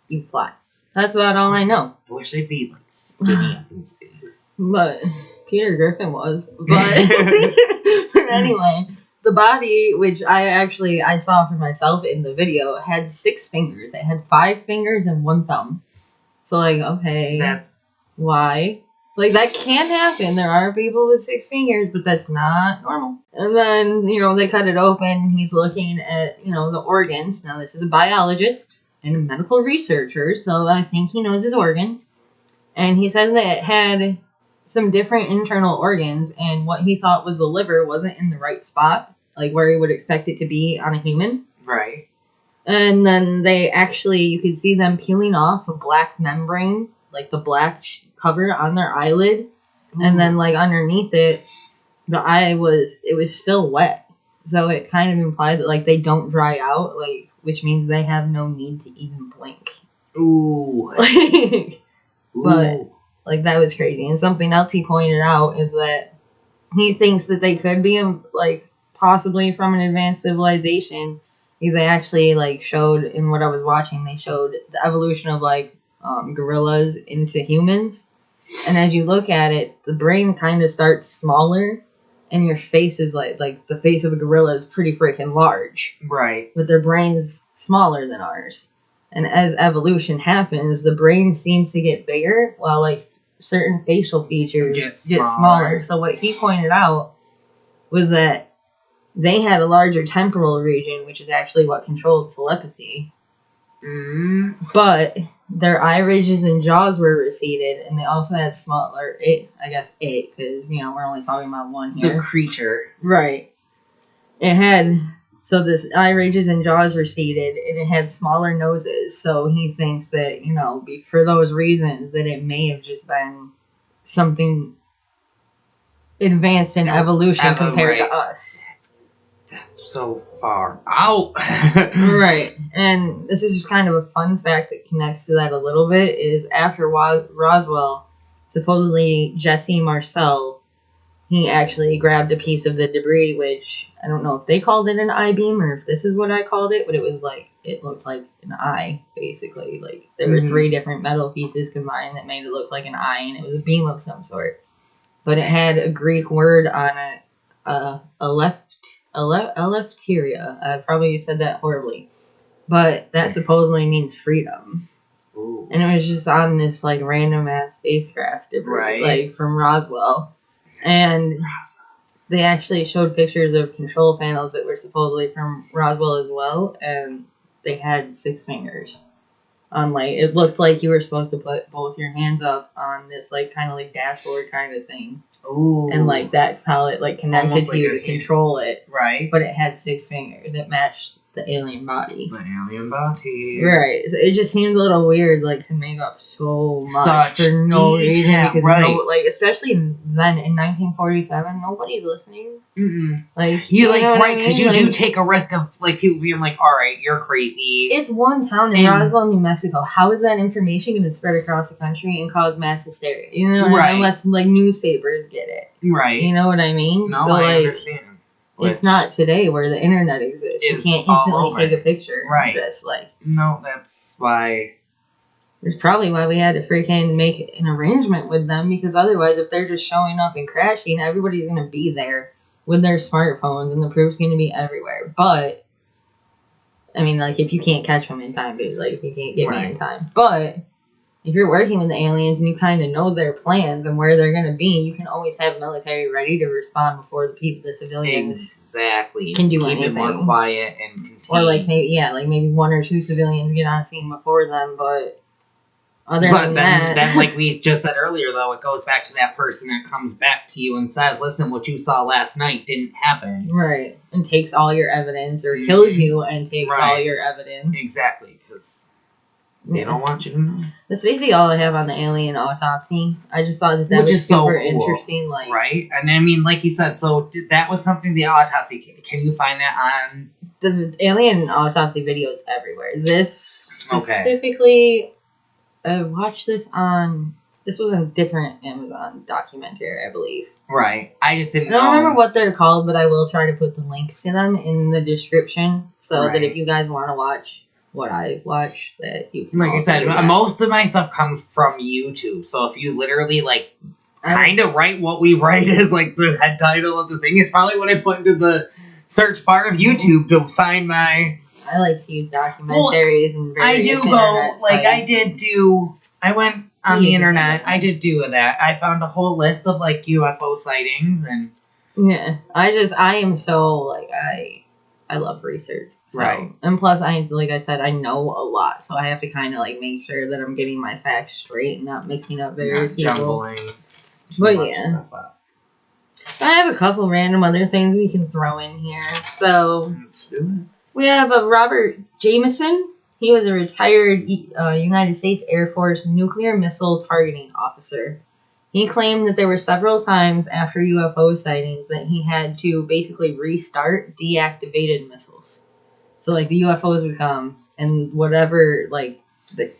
you fly. That's about all I know. I wish they'd be, like, skinny up in space. But Peter Griffin was. But anyway, the body, which I saw for myself in the video, had 6 fingers. It had 5 fingers and 1 thumb. So, like, okay, why? Like, that can happen. There are people with 6 fingers, but that's not normal. And then, they cut it open. He's looking at, the organs. Now, this is a biologist and a medical researcher, so I think he knows his organs. And he said that it had some different internal organs, and what he thought was the liver wasn't in the right spot, like where he would expect it to be on a human. Right. And then you could see them peeling off a black membrane, like the black cover on their eyelid. Ooh. And then like underneath it, it was still wet. So it kind of implied that like they don't dry out, like, which means they have no need to even blink. Ooh. But like, that was crazy. And something else he pointed out is that he thinks that they could be, like, possibly from an advanced civilization. Because they actually, like, showed, in what I was watching, they showed the evolution of, like, gorillas into humans. And as you look at it, the brain kind of starts smaller. And your face is, like the face of a gorilla is pretty freaking large. Right. But their brain's smaller than ours. And as evolution happens, the brain seems to get bigger, while, like, certain facial features get smaller. So what he pointed out was that they had a larger temporal region, which is actually what controls telepathy. Mm. But their eye ridges and jaws were receded, and they also had smaller, because, we're only talking about one here. The creature. Right. So this eye ridges and jaws receded, and it had smaller noses. So he thinks that, for those reasons, that it may have just been something advanced in evolution compared to right. us. That's so far out. Right. And this is just kind of a fun fact that connects to that a little bit, is after Roswell, supposedly Jesse Marcel, he actually grabbed a piece of the debris, which I don't know if they called it an I-beam or if this is what I called it, but it was like, it looked like an eye, basically. Like, there were 3 different metal pieces combined that made it look like an eye, and it was a beam of some sort. But it had a Greek word on it, Eleftheria. I probably said that horribly. But that supposedly means freedom. Ooh. And it was just on this, like, random-ass spacecraft debris, like, from Roswell. And they actually showed pictures of control panels that were supposedly from Roswell as well, and they had 6 fingers. Like, it looked like you were supposed to put both your hands up on this, like, kind of like dashboard kind of thing. Ooh. And, like, that's how it, like, connected Almost to like you a to control it. Right. But it had 6 fingers. It matched the alien body. The alien body. Right. So it just seems a little weird, like, to make up so much Such for no reason. detail, Because, right. like, especially then in 1947, nobody's listening. Mm-mm. Like, You like, know what right, I because mean? you do Like, take a risk of, like, people being like, all right, you're crazy. it's one town in And- Roswell, New Mexico. How is that information going to spread across the country and cause mass hysteria? You know what I mean? Right. Unless, like, newspapers get it. Right. You know what I mean? No, so, I like, understand. it's Which- not today where the internet exists. You is can't all instantly over take a it. picture Right. of this. Like, No, that's why. there's probably why we had to freaking make an arrangement with them, because otherwise, if they're just showing up and crashing, everybody's going to be there with their smartphones and the proof's going to be everywhere. But, I mean, like, if you can't catch them in time, dude, like, if you can't get me in Right. time. But if you're working with the aliens and you kind of know their plans and where they're going to be, you can always have military ready to respond before the civilians. Exactly. Can do Keep anything. it more quiet and contained. Or, like, maybe 1 or 2 civilians get on scene before them, but other But than then, that... like we just said earlier, though, it goes back to that person that comes back to you and says, listen, what you saw last night didn't happen. Right. And takes all your evidence, or kills you and takes all Right. your evidence. Exactly, because they don't want you to know. That's basically all I have on the alien autopsy. I just thought that Which was is so super cool. interesting. Like, Right? And I mean, like you said, so that was something, the autopsy. Can you find that on... the alien autopsy videos everywhere. This Okay. specifically, I watched this on... This was a different Amazon documentary, I believe. Right. I just I didn't know. don't remember what they're called, but I will try to put the links to them in the description, so that Right. if you guys want to watch what I watch, that you can Like I also said, do that. most of my stuff comes from YouTube. So if you literally, like, I- kind of write what we write as, like, the head title of the thing is probably what I put into the search bar of YouTube to find my... I like to use documentaries and I various do go, internet like, I sites. did do... I went on He the uses internet. it. I did do that. I found a whole list of, like, UFO sightings and... Yeah, I am so, like, I love research. So. Right. And plus, like I said, I know a lot, so I have to kind of, like, make sure that I'm getting my facts straight and not mixing up various not people. jumbling too But much yeah. stuff up. I have a couple random other things we can throw in here. So, Let's do it. we have Robert Jameson. He was a retired United States Air Force nuclear missile targeting officer. He claimed that there were several times after UFO sightings that he had to basically restart deactivated missiles. So, like, the UFOs would come, and whatever, like, they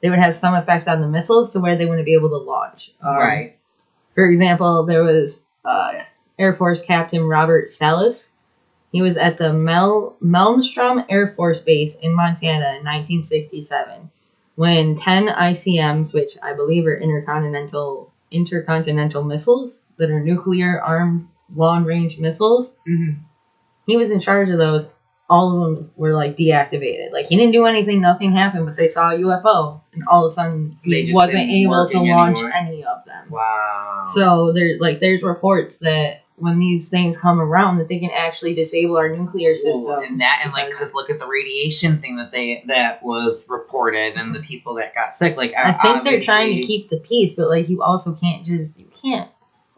would have some effects on the missiles to where they wouldn't be able to launch. Right. For example, there was Air Force Captain Robert Salas. He was at the Malmstrom Air Force Base in Montana in 1967 when 10 ICMs, which I believe are intercontinental missiles that are nuclear-armed long-range missiles, Mm-hmm. he was in charge of those. All of them were, like, deactivated. Like, he didn't do anything, nothing happened, but they saw a UFO, and all of a sudden They he just wasn't didn't able to working launch anymore. any of them. Wow. So there's reports that when these things come around, that they can actually disable our nuclear system. Well, and like, because look at the radiation thing that was reported, and the people that got sick. Like, I think they're trying to obviously- keep the peace, but, like, you also can't.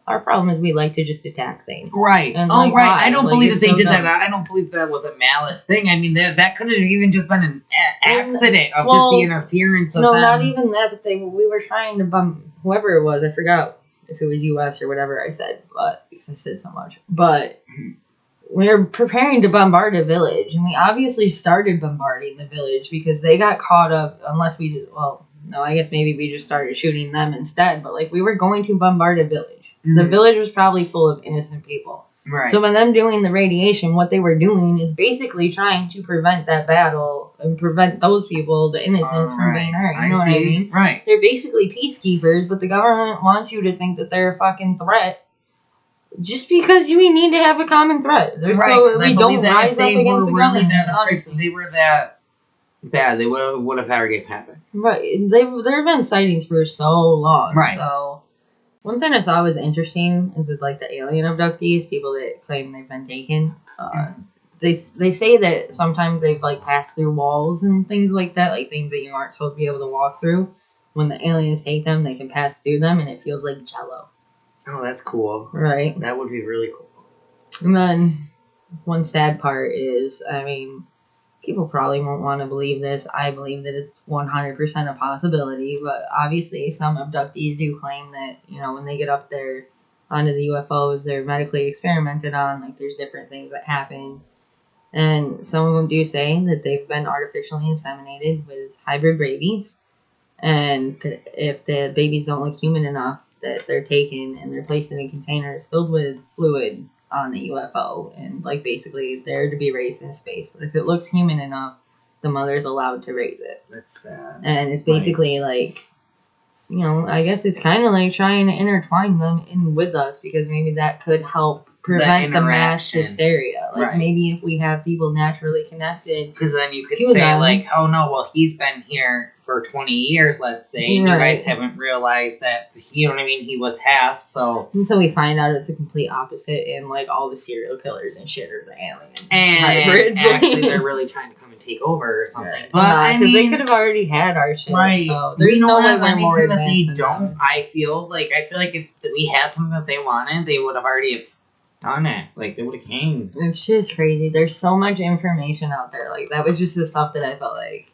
Our problem is we like to just attack things. Right. And, Oh, like, right. why? I don't Like, believe that it's they so did dumb. that. I don't believe that was a malice thing. I mean, that could have even just been an accident of well, just the interference of No, them. not even that. But we were trying to bump whoever it was. I forgot. if it was U.S. or whatever I said, but because I said so much. But we're preparing to bombard a village, and we obviously started bombarding the village because they got caught up. Unless we, well, no, I guess maybe we just started shooting them instead. But like we were going to bombard a village. Mm-hmm. The village was probably full of innocent people. Right. So when them doing the radiation, what they were doing is basically trying to prevent that battle and prevent those people, the innocents, from being hurt. You know what I mean? Right. They're basically peacekeepers, but the government wants you to think that they're a fucking threat just because we need to have a common threat. Right. So we don't rise up against the government. They were that bad, they would have already happened. Right. There have been sightings for so long. Right. So one thing I thought was interesting is that, like, the alien abductees, people that claim they've been taken, they say that sometimes they've, like, passed through walls and things like that, like things that you aren't supposed to be able to walk through. When the aliens take them, they can pass through them, and it feels like jello. Oh, that's cool. Right. That would be really cool. And then one sad part is, I mean, people probably won't want to believe this. I believe that it's 100% a possibility, but obviously some abductees do claim that, you know, when they get up there onto the UFOs, they're medically experimented on. Like, there's different things that happen. And some of them do say that they've been artificially inseminated with hybrid babies. And if the babies don't look human enough, that they're taken and they're placed in containers filled with fluid on the UFO, and like basically they're to be raised in space. But if it looks human enough, the mother's allowed to raise it. That's sad. And it's basically like, you know, I guess it's kind of like trying to intertwine them in with us, because maybe that could help prevent the mass hysteria. Like maybe if we have people naturally connected, because then you could say them, like, oh no, well, he's been here for 20 years, let's say, and you guys haven't realized that, you know what I mean, he was half, so... And so we find out it's a complete opposite, and, like, all the serial killers and shit are the aliens. And hybrids. Actually, they're really trying to come and take over or something. Right. But, I mean... they could have already had our shit, so there's no way we're more advanced that they don't. I feel like if we had something that they wanted, they would have already have done it. Like, they would have came. It's just crazy. There's so much information out there. Like, that was just the stuff that I felt like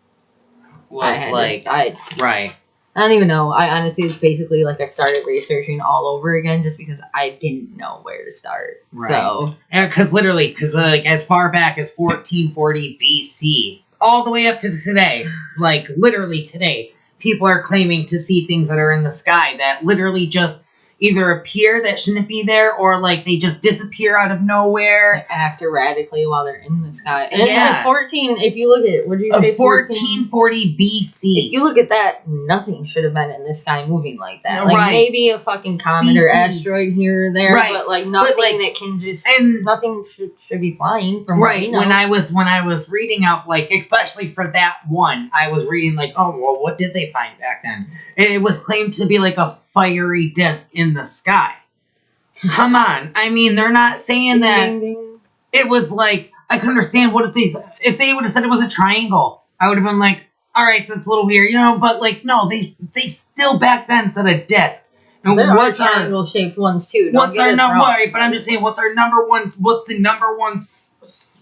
I don't even know. I honestly, it's basically like I started researching all over again just because I didn't know where to start. Right. So, because like as far back as 1440 BC, all the way up to today, like literally today, people are claiming to see things that are in the sky that literally just either appear that shouldn't be there, or like they just disappear out of nowhere. They act erratically while they're in the sky. And like 14, if you look at, what did you say? 1440 BC. If you look at that, nothing should have been in the sky moving like that. Like maybe a fucking comet or asteroid here or there, but like nothing that can just, and nothing should be flying from what we know. When I was reading out, like, especially for that one, I was reading like, oh, well, what did they find back then? It was claimed to be like a fiery disc in the sky. Come on. I mean, they're not saying that. It was like, I could understand what if they would have said it was a triangle. I would have been like, all right, that's a little weird, you know, but like, no, they still back then said a disc. And there are triangle shaped ones too. What's our number? Right, but I'm just saying, what's the number one,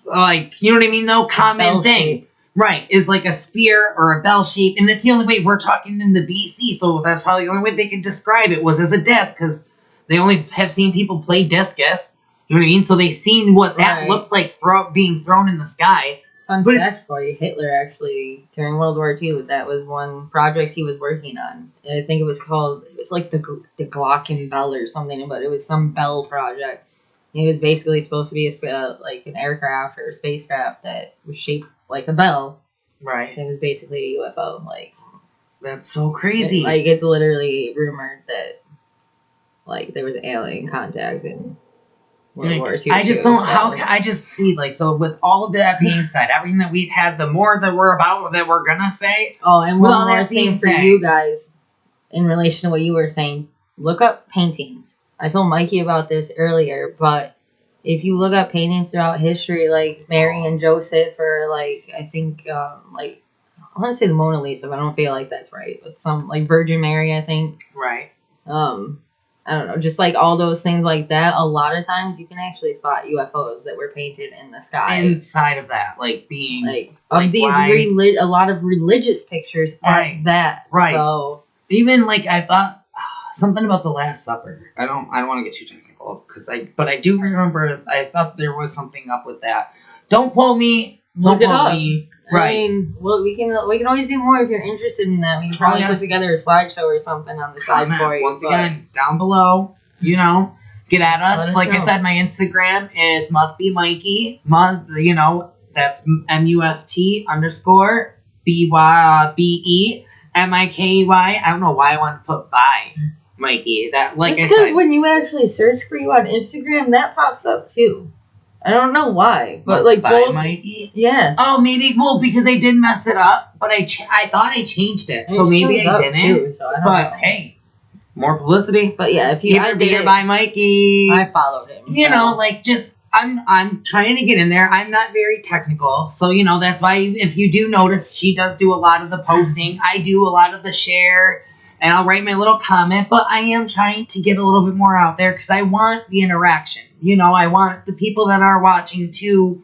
like, you know what I mean, though, common thing. Shape. Right, is like a sphere or a bell shape, and that's the only way we're talking in the BC, so that's probably the only way they could describe it was as a disc, because they only have seen people play discus, you know what I mean? So they've seen what that looks like being thrown in the sky. Fun fact for you, Hitler actually, during World War II, that was one project he was working on. I think it was like the Glockenbell or something, but it was some bell project. It was basically supposed to be like an aircraft or a spacecraft that was shaped like a bell. Right. It was basically a UFO. Like, that's so crazy. It's literally rumored that, like, there was alien contact in World War II. I just don't. I just see, like, so with all of that being said, everything that we've had, the more that we're gonna say. Oh, and one more thing for you guys in relation to what you were saying: look up paintings. I told Mikey about this earlier, but if you look up paintings throughout history, like Mary and Joseph, or like, I think, like, I want to say the Mona Lisa, but I don't feel like that's right. But some, like, Virgin Mary, I think. Right. I don't know, just like all those things like that, a lot of times you can actually spot UFOs that were painted in the sky. Inside of that, like being... a lot of religious pictures at that. Right. So, even, like, I thought... something about the Last Supper. I don't want to get too technical but I do remember. I thought there was something up with that. Don't quote me. Look it up. Right. I mean, well, we can always do more if you're interested in that. We can probably put together a slideshow or something on the side for you. Once again, down below, get at us. Like I said, my Instagram is must be Mikey. That's MUST_BEMIKEY. I don't know why I want to put by Mikey. That like it's because when you actually search for you on Instagram, that pops up too. I don't know why, but like both. Mikey? Yeah. Oh, maybe. Well, because I did mess it up, but I thought I changed it, so maybe I didn't. Too, so I don't know. Hey, more publicity. But yeah, if you either be or by Mikey, I followed him. I'm trying to get in there. I'm not very technical, so that's why if you do notice, she does do a lot of the posting. I do a lot of the share. And I'll write my little comment, but I am trying to get a little bit more out there because I want the interaction. I want the people that are watching to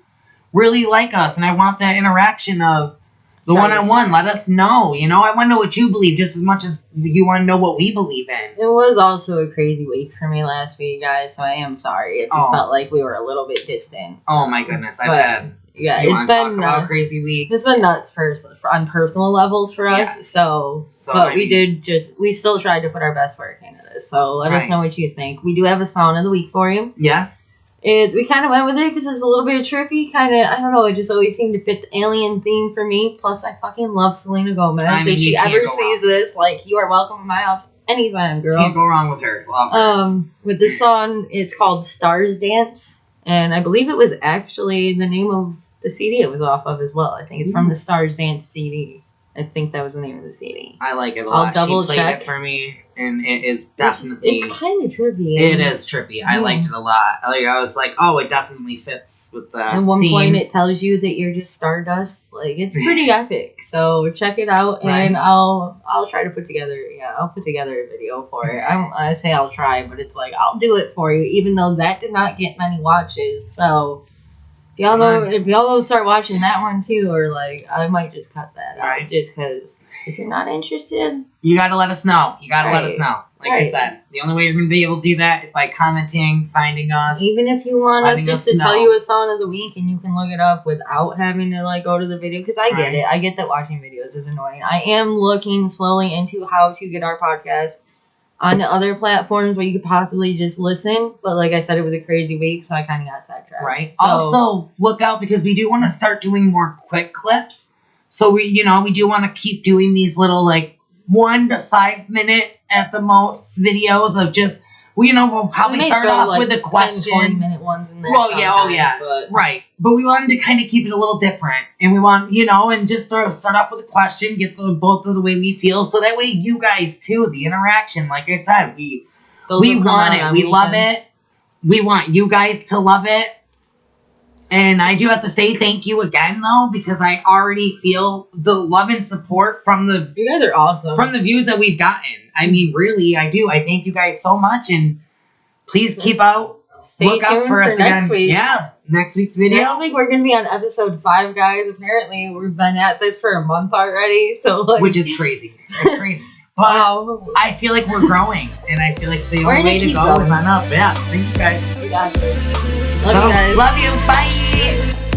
really like us, and I want that interaction of the one-on-one. Let us know. I want to know what you believe just as much as you want to know what we believe in. It was also a crazy week for me last week, guys, so I am sorry if you felt like we were a little bit distant. Oh, my goodness. I've had... Yeah, it's been about crazy weeks. It's been nuts on personal levels for us. Yeah. But we still tried to put our best work into this. So let us know what you think. We do have a song of the week for you. Yes. We kind of went with it because it's a little bit trippy. I don't know. It just always seemed to fit the alien theme for me. Plus, I fucking love Selena Gomez. If she ever sees this, you are welcome in my house anytime, girl. Can't go wrong with her. Love her. With this song, it's called Stars Dance. And I believe it was actually the name of the CD it was off of as well. I think it's from the Stars Dance CD. I think that was the name of the CD. I like it a lot. Double she played check. It for me, and it is definitely... It's kind of trippy. It is trippy. I liked it a lot. I was like, oh, it definitely fits with the At one point, it tells you that you're just stardust. It's pretty epic. So check it out, and I'll try to put together... Yeah, I'll put together a video for it. I say I'll try, but it's I'll do it for you, even though that did not get many watches. So... If y'all start watching that one too, or I might just cut that out just because if you're not interested, you gotta let us know. Let us know. I said, the only way you're gonna be able to do that is by commenting, finding us. Even if you want us just to tell you a song of the week and you can look it up without having to go to the video, because I get it. I get that watching videos is annoying. I am looking slowly into how to get our podcast on the other platforms where you could possibly just listen. But like I said, it was a crazy week, so I kind of got sidetracked. Right. So, also, look out because we do want to start doing more quick clips. So we do want to keep doing these little 1 to 5 minute at the most videos of just, we'll probably start off with a question. 20-minute ones in there. Well, yeah. Right. But we wanted to kind of keep it a little different. And we want, and just start off with a question, get both of the way we feel. So that way you guys, too, the interaction, like I said, we want it. We love it. We want you guys to love it. And I do have to say thank you again, though, because I already feel the love and support from the... You guys are awesome. From the views that we've gotten. I mean, really, I do. I thank you guys so much. And please look out for us again. Week. Yeah, next week's video. Next week, we're going to be on episode 5, guys. Apparently, we've been at this for a month already. Which is crazy. It's crazy. But I feel like we're growing. And I feel like the only way to go is on up. Yeah, thank you guys. We got this. Love you guys. Love you. Bye.